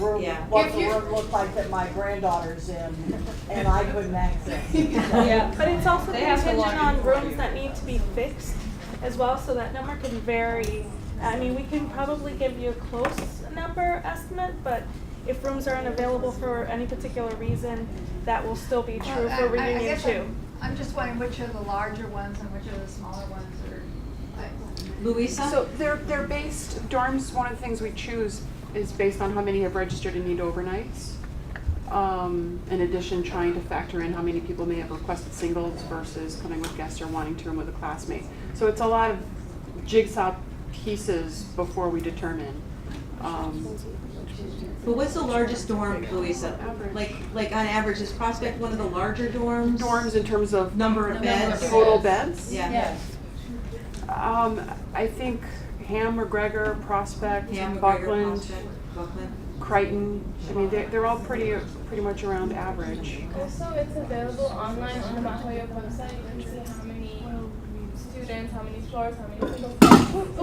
room, Yeah. what If the you- room looked like that my granddaughter's in, and I couldn't access it. Yeah, but it's also They have to log contingent in on rooms that need to be fixed as well, so that number can vary. I mean, we can probably give you a close number estimate, but if rooms are unavailable for any particular reason, that will still be true for reunion guess too. I'm just wondering which are the larger ones and which are the smaller ones, or. Louisa? So they're based, dorms, one of the things we choose is based on how many have registered and need overnights. In addition, trying to factor in how many people may have requested singles versus coming with guests or wanting to room with a classmate. So it's a lot of jigsaw pieces before we determine. But what's the largest dorm, Louisa? Like on average, is Prospect one of the larger dorms? Dorms in terms of Number of beds? total beds? Yeah. I think Ham, McGregor, Prospect, Ham, McGregor, Buckland, Prospect, Buckland. Crichton. I mean, they're all pretty much around average. Also, it's available online on the Mount Holyoke website. You can see how many students, how many floors, how many singles,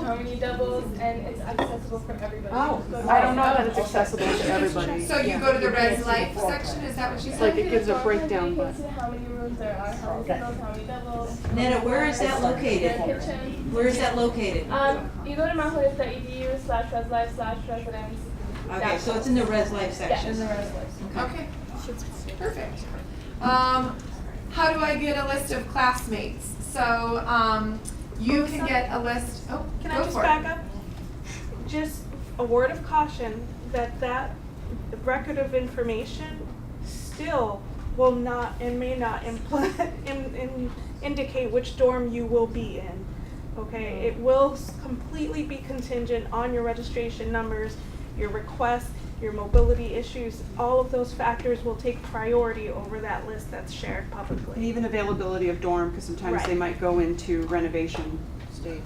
how many doubles, and it's accessible for everybody. Oh, I don't know that it's accessible to everybody. So you go to the Res Life section, is that what you It's said? like it gives a breakdown, You but. can see how many rooms there are, how many singles, how many doubles. Netta, where is that located? Their kitchen. Where is that located? You go to mountholyoke.edu/reslife/residence. Okay, so it's in the Res Life section. Yeah, in the Res Life. Okay, perfect. How do I get a list of classmates? So, you can get a list, oh, Can go I just for back it. up? Just a word of caution that record of information still will not and may not indicate which dorm you will be in. Okay, it will completely be contingent on your registration numbers, your requests, your mobility issues. All of those factors will take priority over that list that's shared And publicly. even availability of dorm, because sometimes they might go into renovation stage.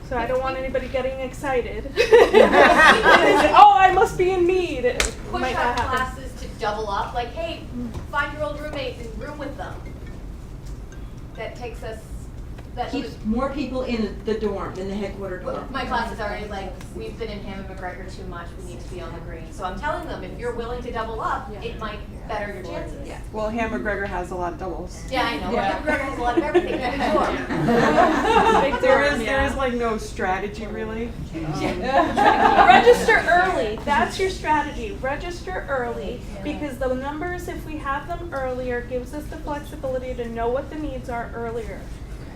So I don't want anybody getting excited. Oh, I must be in Mead. It Push might our not happen. classes to double up, like, hey, find your old roommate and room with them. That takes us, that Keeps more people in the dorm, in the headquarter dorm. my class is already like, we've been in Ham and McGregor too much, we need to be on the green. So I'm telling them, if you're willing to double up, it might better your chances. Yeah, Well, Ham McGregor has a lot of doubles. I know, Ham McGregor has a lot of everything, There is like no strategy really. Register early. That's your strategy. Register early because the numbers, if we have them earlier, gives us the flexibility to know what the needs are earlier.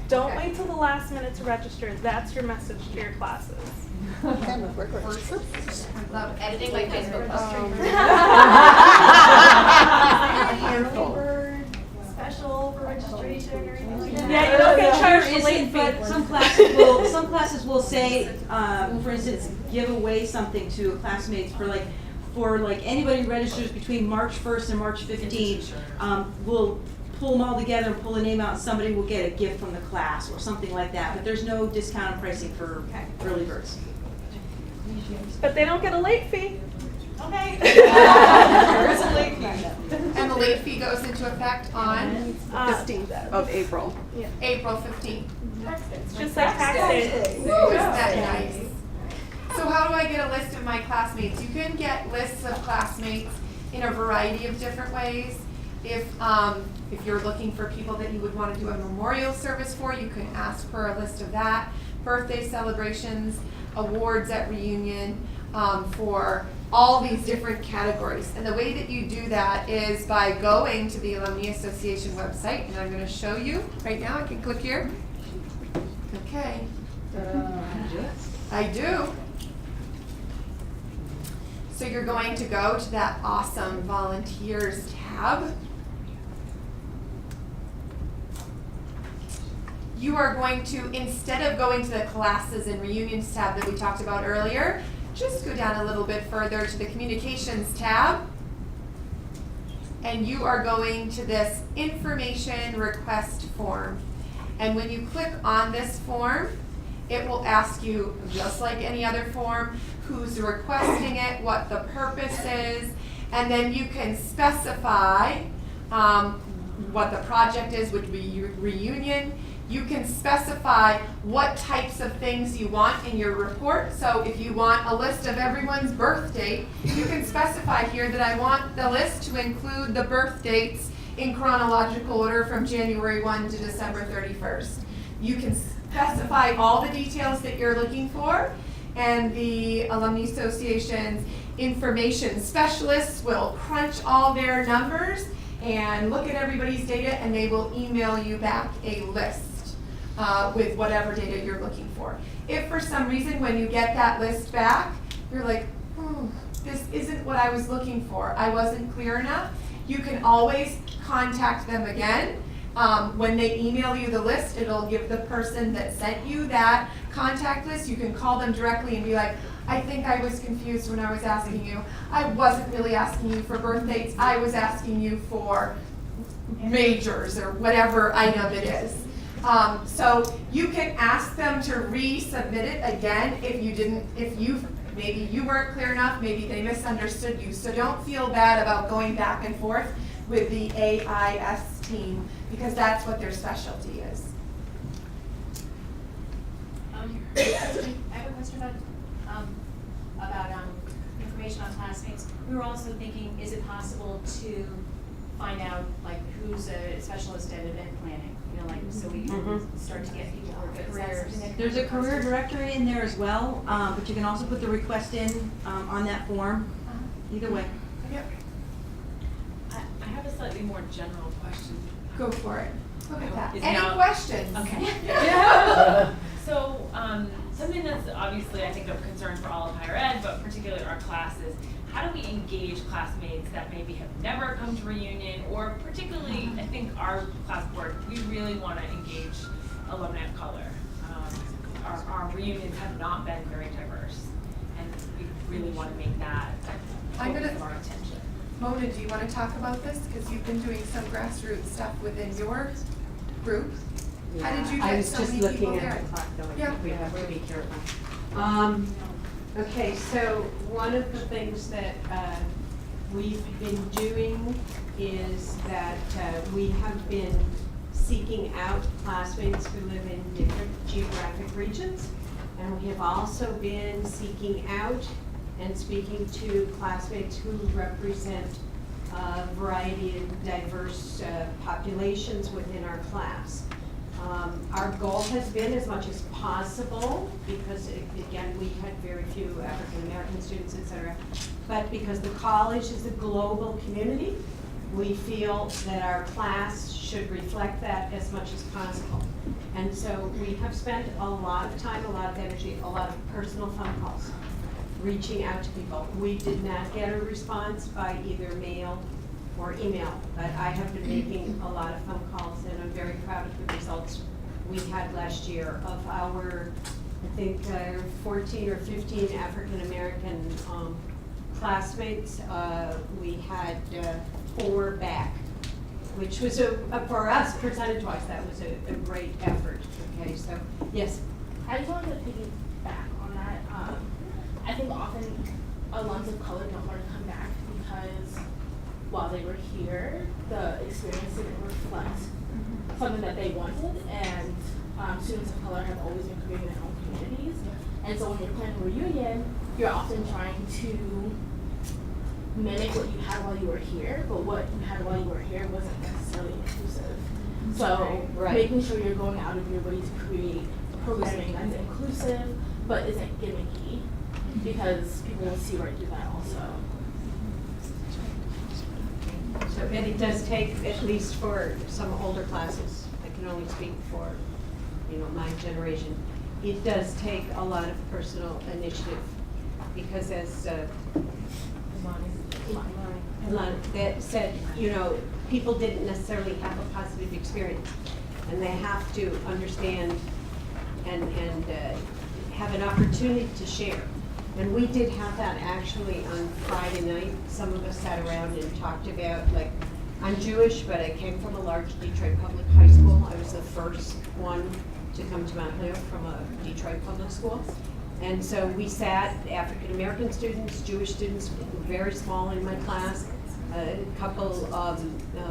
Don't wait till the last minute to register. That's your message to your classes. I love editing my Facebook post. Special for registration or anything like that? Yeah, you don't get charged There for late isn't, but fees. some classes will say, for instance, give away something to classmates for anybody who registers between March 1st and March 15th, we'll pull them all together and pull a name out and somebody will get a gift from the class or something like that. But there's no discounted pricing for early birds. But they don't get a late fee. Okay. And the late fee goes into effect on? 15th of April. Yeah. April 15th. It's just like tax day. Woo, isn't that nice? So how do I get a list of my classmates? You can get lists of classmates in a variety of different ways. If you're looking for people that you would want to do a memorial service for, you can ask for a list of that. Birthday celebrations, awards at reunion, for all these different categories. And the way that you do that is by going to the Alumni Association website, and I'm going to show you right now. I can click here. Okay. I do. So you're going to go to that awesome volunteers tab. you are going to, instead of going to the classes and reunions tab that we talked about earlier, just go down a little bit further to the communications tab. And you are going to this information request form. And when you click on this form, it will ask you, just like any other form, who's requesting it, what the purpose is, and then you can specify what the project is, would be reunion. You can specify what types of things you want in your report. So if you want a list of everyone's birth date, you can specify here that I want the list to include the birth dates in chronological order from January 1 to December 31st. You can specify all the details that you're looking for, and the Alumni Association's information specialists will crunch all their numbers and look at everybody's data, and they will email you back a list with whatever data you're looking for. If for some reason when you get that list back, you're like, this isn't what I was looking for, I wasn't clear enough, you can always contact them again. When they email you the list, it'll give the person that sent you that contact list. You can call them directly and be like, I think I was confused when I was asking you. I wasn't really asking you for birth dates. I was asking you for majors or whatever item it is. So you can ask them to resubmit it again maybe you weren't clear enough, maybe they misunderstood you. So don't feel bad about going back and forth with the AIS team, because that's what their specialty is. I have a question about information on classmates. We were also thinking, is it possible to find out like who's a specialist at event planning? You know, like so we can start to get people who are good. Is that something that There's a career directory in there as well, but you can also put the request in on that form. Either way. Yep. I have a slightly more general question. Go for it. Look at that. Is Any now- questions? Okay. Yeah. So, something that's obviously I think of concern for all of higher ed, but particularly our classes, how do we engage classmates that maybe have never come to reunion, or particularly, I think our class board, we really want to engage alumni of color. Our reunions have not been very diverse, and we really want to make that a focus of our attention. Mona, do you want to talk about this? Because you've been doing some grassroots stuff within your group. How did you I get was so just many people looking there? at the clock though, I Yeah. think we have to be careful. Okay, so one of the things that we've been doing is that we have been seeking out classmates who live in different geographic regions. And we have also been seeking out and speaking to classmates who represent a variety of diverse populations within our class. Our goal has been as much as possible, because again, we had very few African American students, et cetera, but because the college is a global community, we feel that our class should reflect that as much as possible. And so we have spent a lot of time, a lot of energy, a lot of personal phone calls, reaching out to people. We did not get a response by either mail or email, but I have been making a lot of phone calls, and I'm very proud of the results we had last year. Of our, I think, 14 or 15 African American classmates, we had 4 back, which was for us, percentage-wise, that was a great effort. Okay, so yes. I just wanted to piggyback on that. I think often alums of color don't want to come back because while they were here, the experience didn't reflect something that they wanted, and students of color have always been creating their own communities. And so when you're planning a reunion, you're often trying to mimic what you had while you were here, but what you had while you were here wasn't necessarily inclusive. So making sure you're going out of your way to create programming that's inclusive but isn't gimmicky, because people will see right through that also. So, and it does take, at least for some older classes, I can only speak for, my generation, it does take a lot of personal initiative, because as Ilana that said, people didn't necessarily have a positive experience. and they have to understand and have an opportunity to share. And we did have that actually on Friday night. Some of us sat around and talked about, like, I'm Jewish, but I came from a large Detroit public high school. I was the first one to come to Mount Holyoke from a Detroit public school. And so we sat, African-American students, Jewish students, very small in my class, a couple of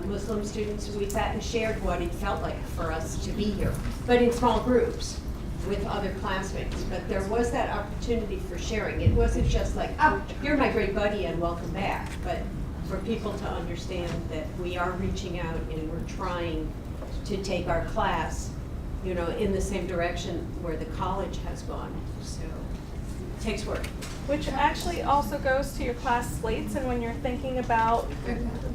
Muslim students. We sat and shared what it felt like for us to be here, but in small groups with other classmates. But there was that opportunity for sharing. It wasn't just like, oh, you're my great buddy and welcome back, but for people to understand that we are reaching out and we're trying to take our class, you know, in the same direction where the college has gone. So it takes work. Which actually also goes to your class slates, and when you're thinking about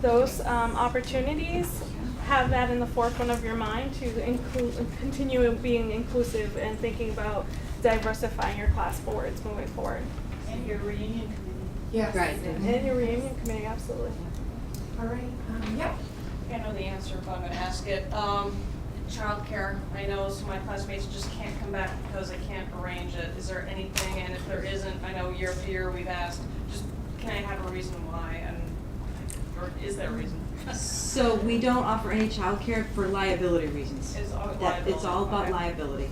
those opportunities, have that in the forefront of your mind to continue being inclusive and thinking about diversifying your class boards moving forward. And your reunion committee. Yes. Right. And your reunion committee, absolutely. All right, yep. I know the answer, but I'm gonna ask it. Childcare, I know some of my classmates just can't come back because they can't arrange it. Is there anything, and if there isn't, I know year after year we've asked, just can I have a reason why, and, or is there a reason? So we don't offer any childcare for liability reasons. It's all It's all about okay. liability.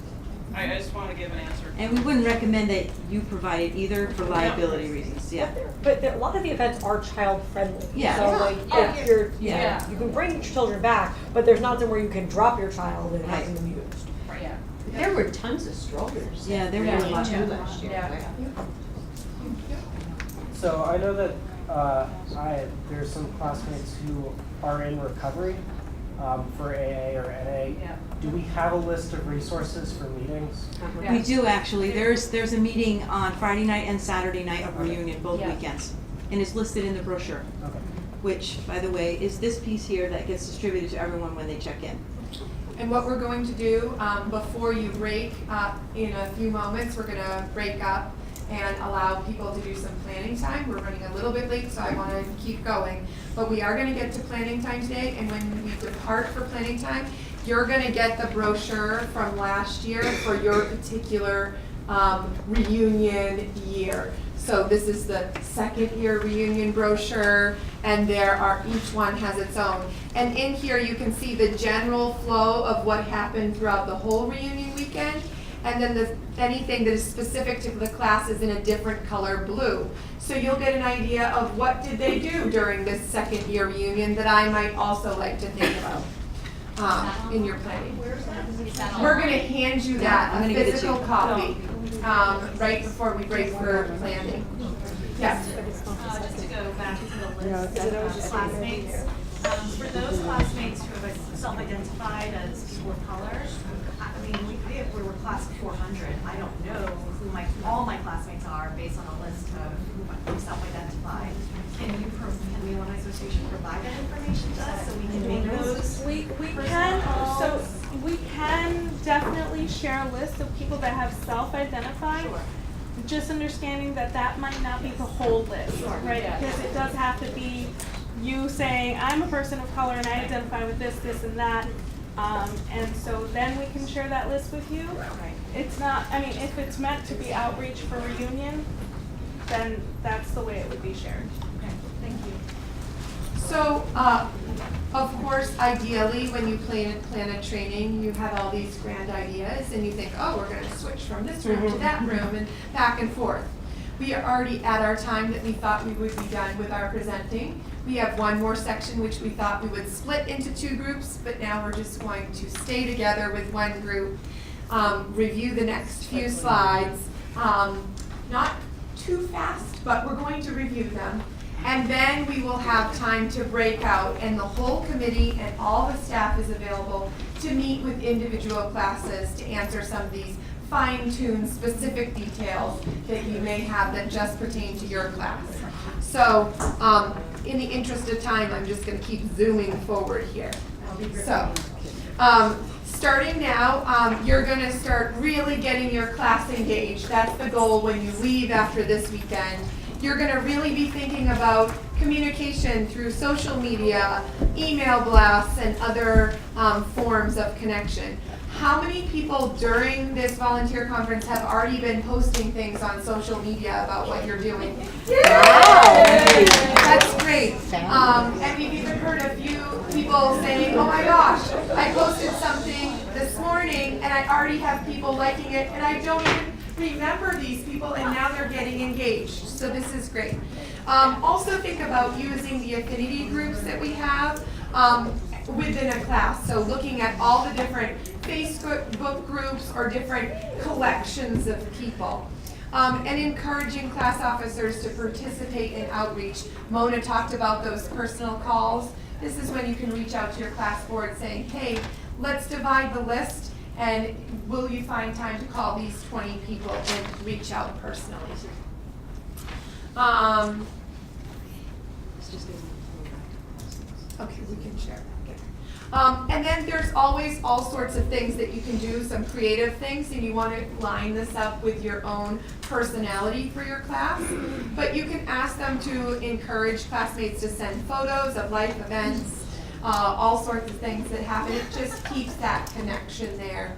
I just wanna give an answer. And we wouldn't recommend that you provide it either for liability reasons, yeah. But a lot of the events are child friendly. Yeah. So like, Yeah. if you're, Yeah. you can bring children back, but there's not somewhere you can drop your child and have them used. Right. There were tons of strollers. Yeah, there were a lot. Last year. So I know that there's some classmates who are in recovery for AA or NA. Yeah. Do we have a list of resources for meetings? We do actually. There's a meeting on Friday night and Saturday night of reunion, both weekends. And it's listed in the brochure, Okay. which, by the way, is this piece here that gets distributed to everyone when they check in. And what we're going to do, before you break, in a few moments, we're gonna break up and allow people to do some planning time. We're running a little bit late, so I wanna keep going. But we are gonna get to planning time today, and when we depart for planning time, you're gonna get the brochure from last year for your particular reunion year. So this is the second year reunion brochure, and each one has its own. And in here you can see the general flow of what happened throughout the whole reunion weekend. And then anything that is specific to the class is in a different color blue. So you'll get an idea of what did they do during this second year reunion that I might also like to think about in your planning. We're gonna hand you that, I'm a gonna get it to physical you. copy, right before we break for planning. Yes. Just to go back to the list of classmates, for those classmates who have self-identified as people of color, I mean, we were class of 400. I don't know who all my classmates are based on a list of who self-identified. Can the Alumni Association provide that information to us so we can make those? We can definitely share a list of people that have self-identified. Sure. Just understanding that that might not be the whole list, Sure. right? Yeah. Because it does have to be you saying, I'm a person of color and I identify with this, this, and that. And so then we can share that list with you. Right. It's not, I mean, if it's meant to be outreach for reunion, then that's the way it would be shared. Okay, thank you. So, of course, ideally, when you plan a training, you have all these grand ideas and you think, oh, we're gonna switch from this room to that room and back and forth. We are already at our time that we thought we would be done with our presenting. We have one more section which we thought we would split into two groups, but now we're just going to stay together with one group, review the next few slides, not too fast, but we're going to review them. And then we will have time to break out, and the whole committee and all the staff is available to meet with individual classes to answer some of these fine-tuned specific details that you may have that just pertain to your class. So, in the interest of time, I'm just gonna keep zooming forward here. So, starting now, you're gonna start really getting your class engaged. That's the goal when you leave after this weekend, You're gonna really be thinking about communication through social media, email blasts, and other forms of connection. How many people during this volunteer conference have already been posting things on social media about what you're doing? That's great. And we've even heard a few people saying, oh my gosh, I posted something this morning and I already have people liking it and I don't even remember these people and now they're getting engaged. So this is great. Also think about using the affinity groups that we have within a class. So looking at all the different Facebook groups or different collections of people. And encouraging class officers to participate in outreach. Mona talked about those personal calls. This is when you can reach out to your class board saying, hey, let's divide the list and will you find time to call these 20 people and reach out personally? Okay, we can share that. And then there's always all sorts of things that you can do, some creative things, and you want to line this up with your own personality for your class. But you can ask them to encourage classmates to send photos of life events, all sorts of things that happen. It just keeps that connection there.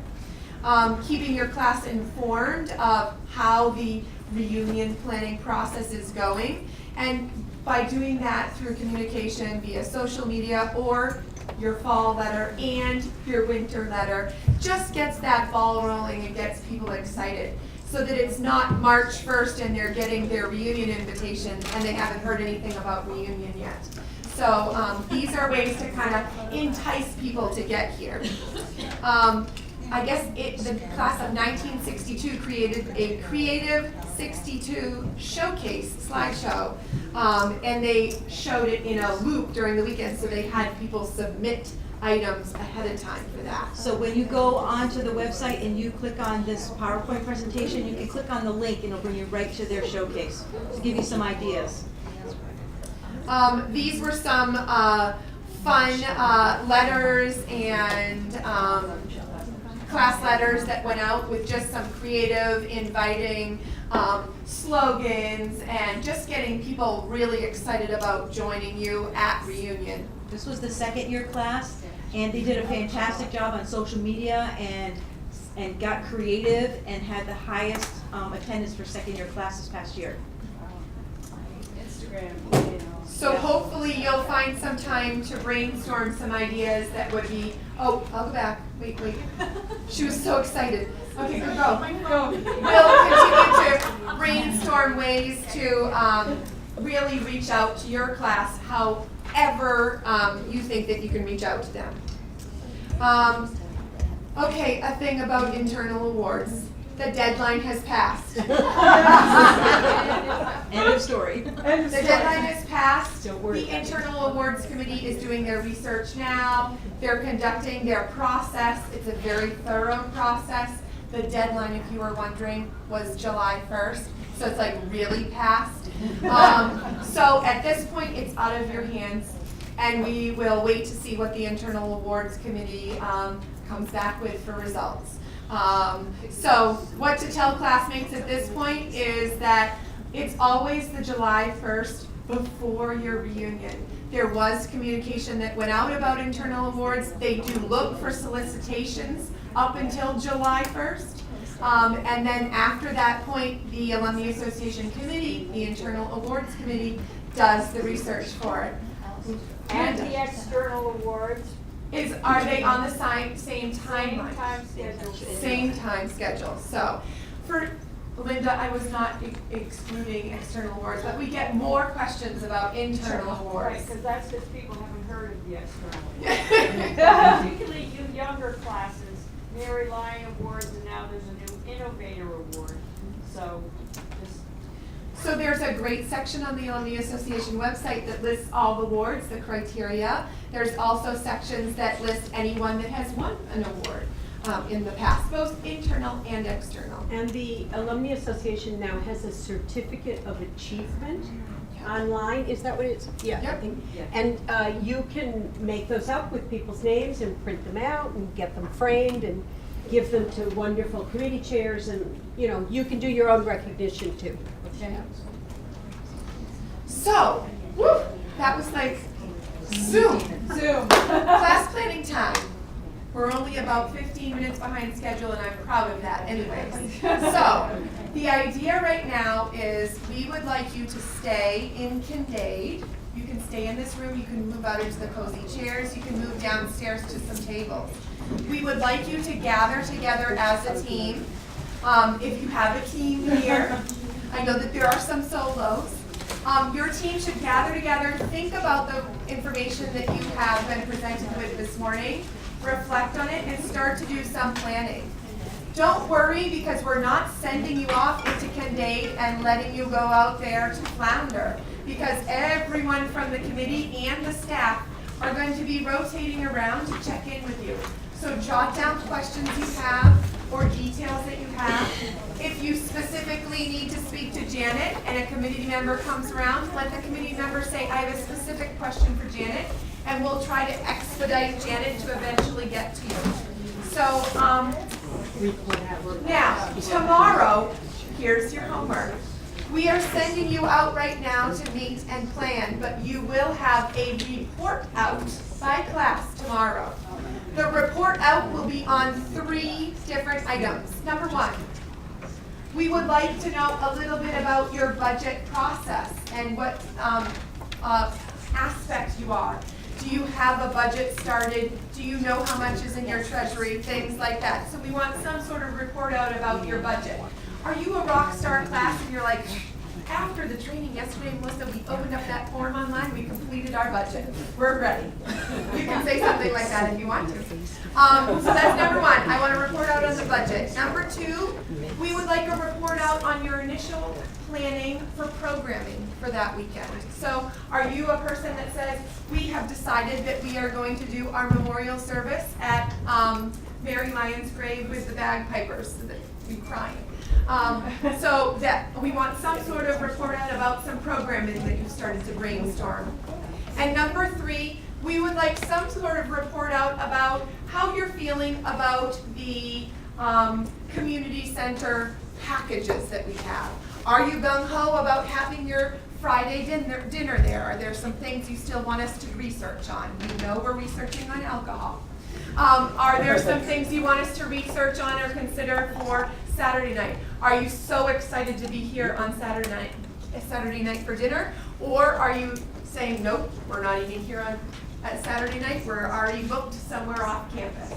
Keeping your class informed of how the reunion planning process is going. And by doing that through communication via social media or your fall letter and your winter letter, just gets that ball rolling and gets people excited so that it's not March 1st and they're getting their reunion invitation and they haven't heard anything about reunion yet. So these are ways to kind of entice people to get here. I guess the class of 1962 created a Creative 62 showcase slideshow, and they showed it in a loop during the weekend, so they had people submit items ahead of time for that. So when you go onto the website and you click on this PowerPoint presentation, you can click on the link and it'll bring you right to their showcase to give you some ideas. These were some fun letters and class letters that went out with just some creative, inviting slogans and just getting people really excited about joining you at reunion. This was the second year class, and they did a fantastic job on social media and got creative and had the highest attendance for second year class this past year. Instagram, So hopefully you'll find some time to brainstorm some ideas that would be, oh, I'll go back, wait. She was so excited. Okay, good go. We'll continue to brainstorm ways to really reach out to your class however you think that you can reach out to them. Okay, a thing about internal awards. The deadline has passed. End of story. The deadline has passed. The Internal Awards Committee is doing their research now. They're conducting their process. It's a very thorough process. The deadline, if you were wondering, was July 1st. So it's like really past. So at this point, it's out of your hands. And we will wait to see what the Internal Awards Committee comes back with for results. So what to tell classmates at this point is that it's always the July 1st before your reunion. There was communication that went out about internal awards. They do look for solicitations up until July 1st. And then after that point, the Alumni Association Committee, the Internal Awards Committee, does the research for it. And the external awards? Are they on the same timeline? Same time schedule. Same time schedule. So, for Linda, I was not excluding external awards, but we get more questions about internal awards. Right, because that's because people haven't heard of the external awards. Particularly you younger classes, Mary Lyon Awards, and now there's a new Innovator Award. So there's a great section on the Alumni Association website that lists all the awards, the criteria. There's also sections that list anyone that has won an award in the past, both internal and external. And the Alumni Association now has a certificate of achievement online. Is that what it is? Yeah. Yep. I think. And you can make those up with people's names and print them out and get them framed and give them to wonderful committee chairs, and you can do your own recognition too. Okay. So, woo, that was like Zoom. Class planning time. We're only about 15 minutes behind schedule, and I'm proud of that anyways. So, the idea right now is we would like you to stay in Kincaid. You can stay in this room, you can move out into the cozy chairs, you can move downstairs to some tables. We would like you to gather together as a team. If you have a team here, I know that there are some solos. Your team should gather together, think about the information that you have been presented with this morning, reflect on it, and start to do some planning. Don't worry, because we're not sending you off into Kincaid and letting you go out there to flounder, because everyone from the committee and the staff are going to be rotating around to check in with you. So jot down questions you have or details that you have. If you specifically need to speak to Janet and a committee member comes around, let the committee member say, I have a specific question for Janet, and we'll try to expedite Janet to eventually get to you. So, now, tomorrow, here's your homework. We are sending you out right now to meet and plan, but you will have a report out by class tomorrow. The report out will be on 3 different items. Number 1, we would like to know a little bit about your budget process and what aspect you are. Do you have a budget started? Do you know how much is in your treasury? Things like that. So we want some sort of report out about your budget. Are you a rock star class and you're like, after the training yesterday, Melissa, we opened up that form online, we completed our budget. We're ready. You can say something like that if you want to. So that's number 1. I want to report out on the budget. Number 2, we would like a report out on your initial planning for programming for that weekend. So are you a person that says, we have decided that we are going to do our memorial service at Mary Lyon's grave with the bagpipers, so that you crying. So that we want some sort of report out about some programming that you started to brainstorm. And number 3, we would like some sort of report out about how you're feeling about the community center packages that we have. Are you gung-ho about having your Friday dinner there? Are there some things you still want us to research on? You know we're researching on alcohol. Are there some things you want us to research on or consider for Saturday night? Are you so excited to be here on Saturday night for dinner? Or are you saying, nope, we're not eating here at Saturday night, we're already booked somewhere off campus?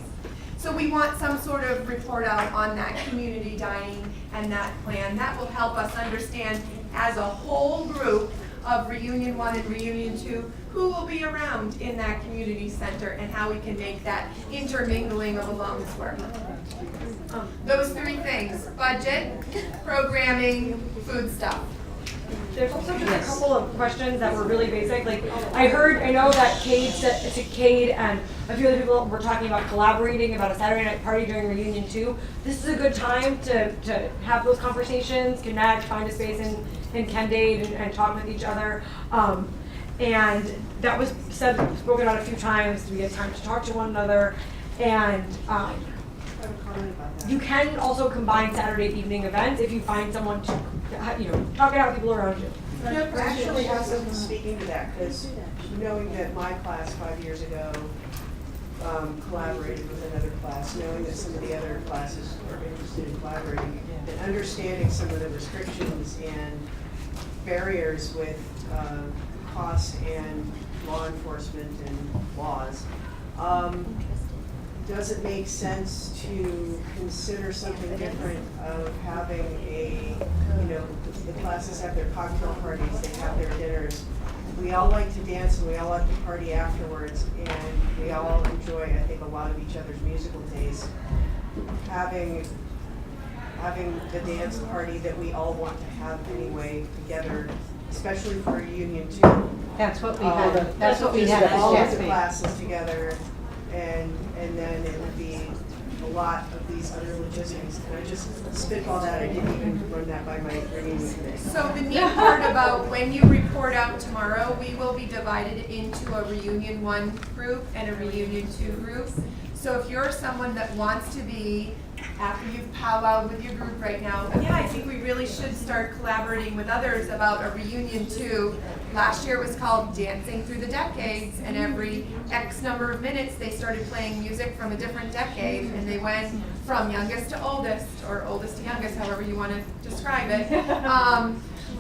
So we want some sort of report out on that community dining and that plan. That will help us understand as a whole group of Reunion 1 and Reunion 2 who will be around in that community center and how we can make that intermingling of alums work. Those 3 things: budget, programming, food stuff. There's also just a couple of questions that were really basic. Like, I know that Cade and a few other people were talking about collaborating about a Saturday night party during Reunion 2. This is a good time to have those conversations, connect, find a space in Kincaid and talk with each other. And that was spoken out a few times. We had time to talk to one another. And you can also combine Saturday evening events if you find someone to, talk it out with people around you. Actually, I was speaking to that, because knowing that my class 5 years ago collaborated with another class, knowing that some of the other classes are interested in collaborating, and understanding some of the restrictions and barriers with costs and law enforcement and laws, does it make sense to consider something different of having the classes have their cocktail parties, they have their dinners. We all like to dance and we all like to party afterwards, and we all enjoy, I think, a lot of each other's musical tastes. Having the dance party that we all want to have anyway together, especially for Reunion 2. That's what we had. That's what we had. All of the classes together, and then it would be a lot of these other logistics. And I just spitball that. I didn't even run that by my Reunion today. So the neat part about when you report out tomorrow, we will be divided into a Reunion 1 group and a Reunion 2 group. So if you're someone that wants to be after you've powwowed with your group right now, yeah, I think we really should start collaborating with others about a reunion too. Last year it was called Dancing Through the Decades, and every X number of minutes they started playing music from a different decade, and they went from youngest to oldest, or oldest to youngest, however you want to describe it.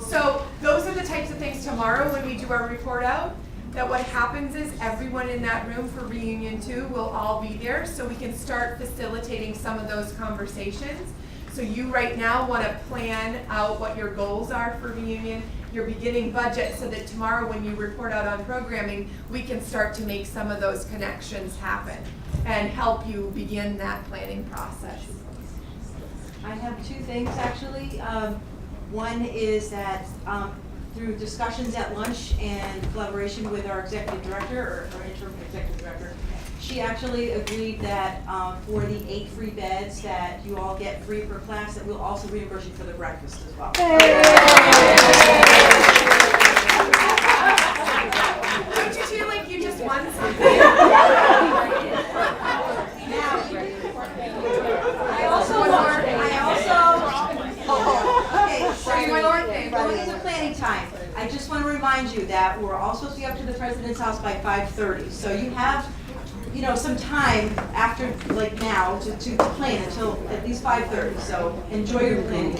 So those are the types of things tomorrow when we do our report out, that what happens is everyone in that room for reunion 2 will all be there, so we can start facilitating some of those conversations. So you right now want to plan out what your goals are for reunion, your beginning budget, so that tomorrow when you report out on programming, we can start to make some of those connections happen and help you begin that planning process. I have 2 things actually. One is that through discussions at lunch and collaboration with our executive director, or interim executive director, she actually agreed that for the 8 free beds that you all get free per class, that we'll also reimburse you for the breakfast as well. Don't you feel like you just won something? Going into planning time, I just want to remind you that we're all supposed to be up to the president's house by 5:30. So you have, some time after, like now, to plan until at least 5:30. So enjoy your planning.